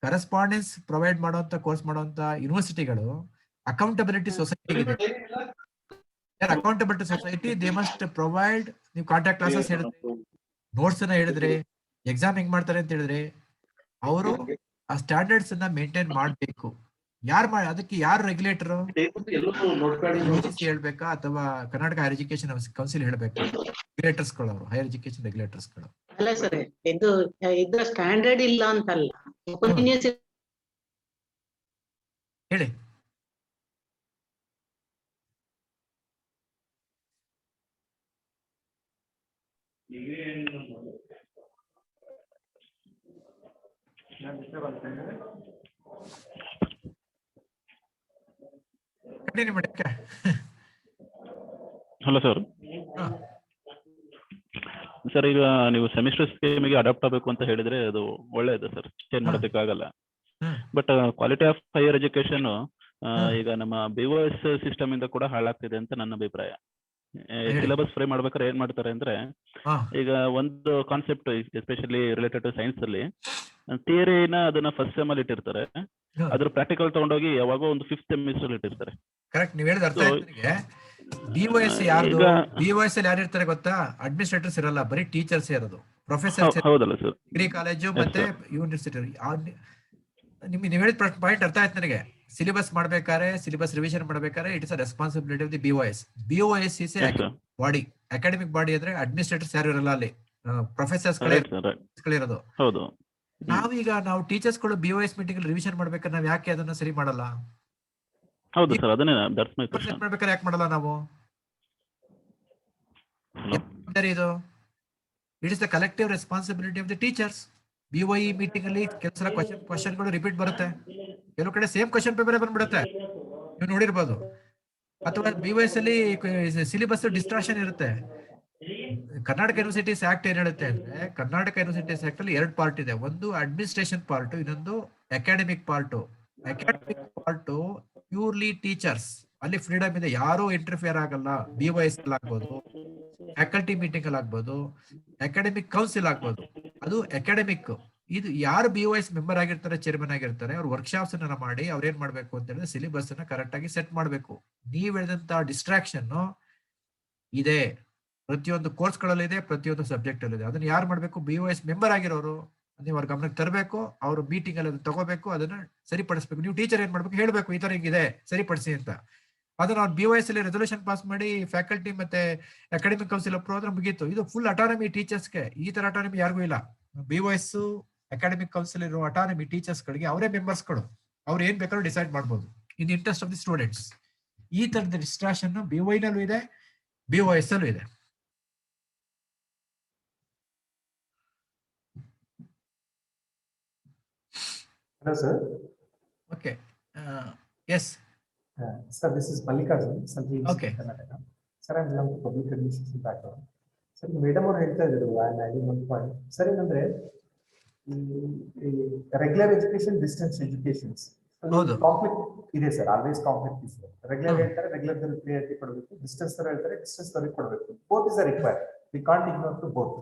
ಕರೆಸ್ಪಾಂಡೆನ್ಸ್ ಪ್ರೊವೈಡ್ ಮಾಡುವಂತ ಕೋರ್ಸ್ ಮಾಡುವಂತ ಯೂನಿವರ್ಸಿಟಿಗಳು ಅಕೌಂಟಬಿಲಿಟಿ ಸೊಸೈಟಿ ಇದೆ. Accountability society, they must provide. ನೀವು ಕಾಂಟ್ಯಾಕ್ಟ್ ಕ್ಲಾಸಸ್ ಹೇಳಿದ್ರಿ, ನೋಟ್ಸ್ ಅನ್ನ ಹೇಳಿದ್ರಿ, ಎಕ್ಸಾಮ್ ಹೆಂಗ್ ಮಾಡ್ತಾರೆ ಅಂತ ಹೇಳಿದ್ರಿ, ಅವರು ಆ ಸ್ಟ್ಯಾಂಡರ್ಡ್ಸ್ ಅನ್ನ ಮೇಂಟೈನ್ ಮಾಡ್ಬೇಕು. ಅದಕ್ಕೆ ಯಾರು ರೆಗ್ಯುಲೇಟರ್? UGC ಹೇಳ್ಬೇಕಾ ಅಥವಾ ಕರ್ನಾಟಕ ಹೈಯರ್ ಎಜುಕೇಶನ್ ಕೌನ್ಸಿಲ್ ಹೇಳ್ಬೇಕಾ? ರೆಗ್ಯುಲೇಟರ್ಸ್ಗಳು ಅವರು, ಹೈಯರ್ ಎಜುಕೇಶನ್ ರೆಗ್ಯುಲೇಟರ್ಸ್ಗಳು. ಅಲ್ಲ ಸರ್, ಇದು ಸ್ಟ್ಯಾಂಡರ್ಡ್ ಇಲ್ಲ ಅಂತಲ್ಲ, ಹೇಳಿ. Hello sir. ಸರ್, ಈಗ ನೀವು ಸೆಮಿಸ್ಟರ್ ಸ್ಕೀಮಿಗೆ ಅಡಾಪ್ಟ್ ಆಗಬೇಕು ಅಂತ ಹೇಳಿದ್ರೆ ಅದು ಒಳ್ಳೆಯದು ಸರ್, ಚೇಂಜ್ ಮಾಡೋದಕ್ಕಾಗಲ್ಲ. But quality of higher education ಈಗ ನಮ್ಮ BOS ಸಿಸ್ಟಮ್ ಇಂದ ಕೂಡ ಹಾಳಾಗ್ತಿದೆ ಅಂತ ನನ್ನ ಅಭಿಪ್ರಾಯ. ಸಿಲೆಬಸ್ ಫ್ರೈ ಮಾಡ್ಬೇಕಾದ್ರೆ ಏನ್ ಮಾಡ್ತಾರೆ ಅಂದ್ರೆ, ಈಗ ಒಂದು concept especially related to science ಅಲ್ಲಿ ಥಿಯರಿನ ಅದನ್ನ ಫಸ್ಟ್ ಸೆಮ್ ಅಲ್ಲಿ ಇಟ್ಟಿರ್ತಾರೆ, ಅದ್ರ ಪ್ರಾಕ್ಟಿಕಲ್ ತಗೊಂಡೋಗಿ ಯಾವಾಗೋ ಒಂದು 5th ಸೆಮಿಸ್ಟರ್ ಅಲ್ಲಿ ಇಟ್ಟಿರ್ತಾರೆ. ಕರೆಕ್ಟ್, ನೀವು ಹೇಳಿದ ಅರ್ಥ ಆಯ್ತು ನನಗೆ. BOS ಯಾರ್ದು? BOS ಅಲ್ಲಿ ಯಾರು ಇರ್ತಾರೆ ಗೊತ್ತಾ? ಅಡ್ಮಿನಿಸ್ಟ್ರೇಟರ್ಸ್ ಇರಲ್ಲ, ಬರೀ ಟೀಚರ್ಸ್ ಇರೋದು, ಪ್ರೊಫೆಸರ್ಸ್. ಹೌದಲ್ಲ ಸರ್? ಡಿಗ್ರಿ ಕಾಲೇಜು ಮತ್ತೆ ಯೂನಿವರ್ಸಿಟಿ. ನೀವು ಹೇಳಿದ ಪಾಯಿಂಟ್ ಅರ್ಥ ಆಯ್ತು ನನಗೆ. ಸಿಲೆಬಸ್ ಮಾಡ್ಬೇಕಾದ್ರೆ, ಸಿಲೆಬಸ್ ರಿವಿಷನ್ ಮಾಡ್ಬೇಕಾದ್ರೆ it is a responsibility of the BOS. BOS is body, academic body. ಅಂದ್ರೆ ಅಡ್ಮಿನಿಸ್ಟ್ರೇಟರ್ಸ್ ಯಾರು ಇರಲ್ಲ ಅಲ್ಲಿ, ಪ್ರೊಫೆಸರ್ಸ್ ಗಳಿರೋದು. ಹೌದು. ನಾವು ಟೀಚರ್ಸ್ ಗಳು BOS ಮೀಟಿಂಗ್ ಅಲ್ಲಿ ರಿವಿಷನ್ ಮಾಡ್ಬೇಕಾದ್ರೆ ನಾವ್ ಯಾಕೆ ಅದನ್ನ ಸರಿ ಮಾಡಲ್ಲ? ಹೌದು ಸರ್, ಅದನ್ನೇ ದಟ್ಸ್ ಮೈ ಕ್ವೆಶ್ಚನ್. ಮಾಡ್ಬೇಕಾದ್ರೆ ಯಾಕೆ ಮಾಡಲ್ಲ ನಾವು? ಇದು it is the collective responsibility of the teachers. BOE meeting ಅಲ್ಲಿ ಕೆಲಸ ಕ್ವಶನ್ಗಳು ರಿಪೀಟ್ ಬರುತ್ತೆ, ಕೆಲವು ಕಡೆ ಸೇಮ್ ಕ್ವಶನ್ ಪೇಪರ್ ಬಂದ್ಬಿಡುತ್ತೆ, ನೀವು ನೋಡಿರ್ಬೋದು. ಅಥವಾ BOS ಅಲ್ಲಿ ಸಿಲೆಬಸ್ ಡಿಸ್ಟ್ರಾಕ್ಷನ್ ಇರುತ್ತೆ. ಕರ್ನಾಟಕ ಯೂನಿವರ್ಸಿಟೀಸ್ ಆಕ್ಟ್ ಏನ್ ಹೇಳುತ್ತೆ ಅಂದ್ರೆ, ಕರ್ನಾಟಕ ಯೂನಿವರ್ಸಿಟೀಸ್ ಆಕ್ಟ್ ಅಲ್ಲಿ 2 ಪಾರ್ಟ್ ಇದೆ. ಒಂದು ಅಡ್ಮಿನಿಸ್ಟ್ರೇಷನ್ ಪಾರ್ಟ್, ಇನ್ನೊಂದು academic part. Academic part purely teachers, ಅಲ್ಲಿ ಫ್ರೀಡಮ್ ಇದೆ, ಯಾರು ಇಂಟರ್ಫಿಯರ್ ಆಗಲ್ಲ. BOS ಅಲ್ಲಿ ಆಗ್ಬೋದು, ಫ್ಯಾಕಲ್ಟಿ ಮೀಟಿಂಗ್ ಅಲ್ಲಿ ಆಗ್ಬೋದು, ಅಕಾಡೆಮಿಕ್ ಕೌನ್ಸಿಲ್ ಆಗ್ಬೋದು. ಅದು ಅಕಾಡೆಮಿಕ್. ಇದು ಯಾರು BOS ಮೆಂಬರ್ ಆಗಿರ್ತಾರೆ, ಚೇರ್ಮನ್ ಆಗಿರ್ತಾರೆ, ಅವ್ರು ವರ್ಕ್ಶಾಪ್ಸ್ ಅನ್ನ ಮಾಡಿ ಅವ್ರ ಏನ್ ಮಾಡ್ಬೇಕು ಅಂತ ಹೇಳಿದ್ರೆ ಸಿಲೆಬಸ್ ಅನ್ನ ಕರೆಕ್ಟ್ ಆಗಿ ಸೆಟ್ ಮಾಡ್ಬೇಕು. ನೀವ್ ಹೇಳಿದಂತ ಡಿಸ್ಟ್ರಾಕ್ಷನ್ ಇದೆ, ಪ್ರತಿಯೊಂದು ಕೋರ್ಸ್ ಗಳಲ್ಲಿ ಇದೆ, ಪ್ರತಿಯೊಂದು ಸಬ್ಜೆಕ್ಟ್ ಅಲ್ಲಿ ಇದೆ. ಅದನ್ನ ಯಾರು ಮಾಡ್ಬೇಕು? BOS ಮೆಂಬರ್ ಆಗಿರೋರು. ನೀವು ಅವ್ರ ಗಮನಕ್ಕೆ ತರಬೇಕು, ಅವ್ರ ಮೀಟಿಂಗ್ ಅಲ್ಲಿ ಅದನ್ನ ತಗೋಬೇಕು, ಅದನ್ನ ಸರಿಪಡಿಸ್ಬೇಕು. ನೀವು ಟೀಚರ್ ಏನ್ ಮಾಡ್ಬೇಕು? ಹೇಳ್ಬೇಕು, ಈ ತರ ಹಿಂಗಿದೆ, ಸರಿಪಡಿಸಿ ಅಂತ. ಅದನ್ನ ಅವ್ರು BOS ಅಲ್ಲಿ ರೆಸೊಲ್ಯೂಷನ್ ಪಾಸ್ ಮಾಡಿ ಫ್ಯಾಕಲ್ಟಿ ಮತ್ತೆ ಅಕಾಡೆಮಿಕ್ ಕೌನ್ಸಿಲ್ ಅಪ್ರೂವ್ ಆದ್ರೆ ಮುಗೀತು. ಇದು ಫುಲ್ ಅಟಾನಮಿ ಟೀಚರ್ಸ್ಗೆ. ಈ ತರ ಅಟಾನಮಿ ಯಾರಿಗೂ ಇಲ್ಲ. BOS ಅಕಾಡೆಮಿಕ್ ಕೌನ್ಸಿಲ್ ಇರೋ ಅಟಾನಮಿ ಟೀಚರ್ಸ್ ಗಳಿಗೆ, ಅವರೇ ಮೆಂಬರ್ಸ್ಗಳು, ಅವ್ರು ಏನ್ ಬೇಕಾದ್ರೂ ಡಿಸೈಡ್ ಮಾಡ್ಬೋದು ಇನ್ ಇಂಟ್ರೆಸ್ಟ್ ಆಫ್ ದಿ ಸ್ಟೂಡೆಂಟ್ಸ್. ಈ ತರದ ಡಿಸ್ಟ್ರಾಕ್ಷನ್ BOE ನಲ್ಲೂ ಇದೆ, BOS ಅಲ್ಲೂ ಇದೆ. Hello, sir. Okay. Yes. Sir, this is Mallikarjun. Okay. Sir, I'm from public administration background. Sir, madam ಅವರು ಹೇಳ್ತಾ ಇದ್ರು, I'm adding one point. Sir, ಏನಂದ್ರೆ regular education, distance educations conflict ಇದೆ ಸರ್. ಆಲ್ವೇಸ್ ಕಾನ್ಫ್ಲಿಕ್ಟ್ ಇದೆ. Regular ಹೇಳ್ತಾರೆ regular priority ಕೊಡಬೇಕು, distance ಹೇಳ್ತಾರೆ distance ಕೊಡಬೇಕು. Both is required, we can't ignore to both.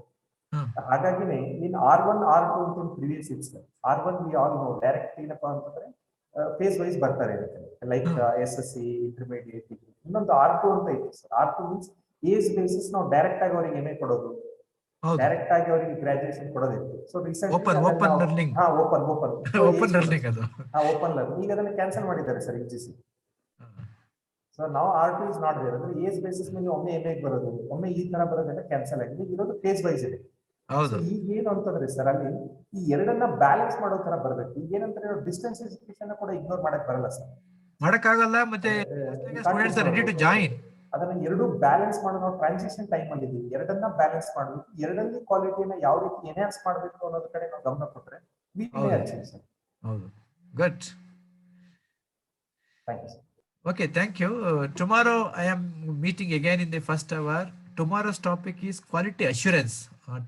ಹಾಗಾಗಿನೇ ಇನ್ R1 R2 ಅಂತ ಪ್ರಿವಿಯಸ್ ಇತ್ತು sir. R1 we all know direct ಏನಪ್ಪಾ ಅಂತಂದ್ರೆ ಫೇಸ್ ವೈಸ್ ಬರ್ತಾರೆ ಇರುತ್ತೆ, ಲೈಕ್ SSC, ಇಂಟರ್ಮೀಡಿಯೇಟ್, ಡಿಗ್ರಿ. ಇನ್ನೊಂದು R2 ಅಂತ ಇತ್ತು sir. R2 means age basis ನಾವು ಡೈರೆಕ್ಟ್ ಆಗಿ ಅವರಿಗೆ MA ಕೊಡೋದು, ಡೈರೆಕ್ಟ್ ಆಗಿ ಅವರಿಗೆ ಗ್ರಾಜುಯೇಷನ್ ಕೊಡೋದಿತ್ತು. ಸೊ ರೀಸೆಂಟ್ಲಿ ಓಪನ್ ಲರ್ನಿಂಗ್ ಈಗ ಅದನ್ನ ಕ್ಯಾನ್ಸಲ್ ಮಾಡಿದ್ದಾರೆ ಸರ್ UGC. ಸೊ ನಾವು R2 ಇಸ್ ನಾಟ್ ದೇರ್. ಅಂದ್ರೆ ಏಜ್ ಬೇಸಿಸ್ ಮೇಲೆ ಒಮ್ಮೆ MA ಬರೋದು, ಒಮ್ಮೆ ಈ ತರ ಬರೋದೆಲ್ಲ ಕ್ಯಾನ್ಸಲ್ ಆಗಿದೆ. ಇರೋದು ಫೇಸ್ ವೈಸ್ ಇದೆ. ಈಗ ಏನು ಅಂತಂದ್ರೆ ಸರ್, ಅಲ್ಲಿ ಈ ಎರಡನ್ನ ಬ್ಯಾಲೆನ್ಸ್ ಮಾಡೋ ತರ ಬರ್ಬೇಕು. ಈಗ ಏನಂದ್ರೆ ಡಿಸ್ಟೆನ್ಸ್ ಎಜುಕೇಶನ್ ಕೂಡ ಇಗ್ನೋರ್ ಮಾಡಕ್ ಬರಲ್ಲ ಸರ್, ಮಾಡಕ್ಕಾಗಲ್ಲ. ಮತ್ತೆ ಅದನ್ನ ಎರಡು ಬ್ಯಾಲೆನ್ಸ್ ಮಾಡೋ ನಾವು ಟ್ರಾನ್ಸಿಷನ್ ಟೈಮ್ ಅಲ್ಲಿ ಇದೀವಿ. ಎರಡನ್ನ ಬ್ಯಾಲೆನ್ಸ್ ಮಾಡಬೇಕು. ಎರಡಲ್ಲಿ ಕ್ವಾಲಿಟಿನ ಯಾವ ರೀತಿ ಎನ್ಹಾನ್ಸ್ ಮಾಡಬೇಕು ಅನ್ನೋದ್ರ ಕಡೆ ನಾವು ಗಮನ ಕೊಟ್ರೆ ಸರ್. ಹೌದು, good. Thank you sir. Okay, thank you. Tomorrow I am meeting again in the first hour. Tomorrow's topic is quality assurance.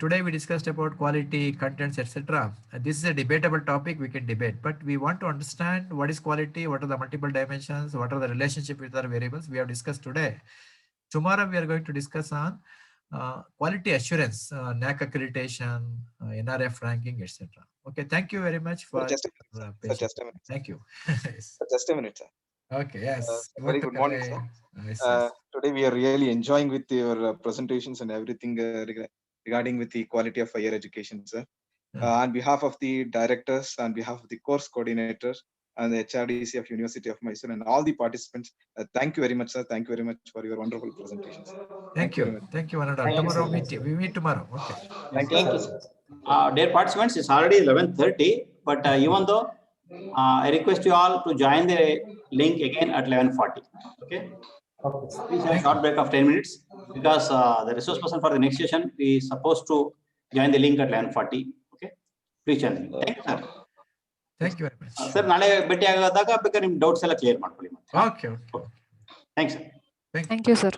Today we discussed about quality, contents, etc. This is a debatable topic, we can debate, but we want to understand what is quality, what are the multiple dimensions, what are the relationship with other variables we have discussed today. Tomorrow we are going to discuss on quality assurance, NAAC accreditation, NRF ranking, etc. Okay, thank you very much for just a minute. Thank you. Yes. Just a minute, sir. Okay, yes. Very good morning, sir. Yes. Today we are really enjoying with your presentations and everything regarding with the quality of higher education, sir. On behalf of the directors, on behalf of the course coordinators, and the HRDC of University of Mysore and all the participants. Thank you very much, sir. Thank you very much for your wonderful presentations. Thank you. Thank you, Ananda. Tomorrow we meet tomorrow. Okay. Thank you, sir. Dear participants, it's already 11:30, but even though I request you all to join the link again at 11:40. Okay. Please have a short break of 10 minutes because the resource person for the next session is supposed to join the link at 11:40. Okay. Please join. Thank you, sir. Thank you very much. Sir, ನಾಳೆ ಭೇಟಿ ಆಗೋದಾಗ ಬೇಕಾದ್ರೆ ನಿಮ್ಮ doubts ಎಲ್ಲ clear ಮಾಡ್ಕೊಳ್ಳಿ. Okay. Thanks, sir. Thank you, sir.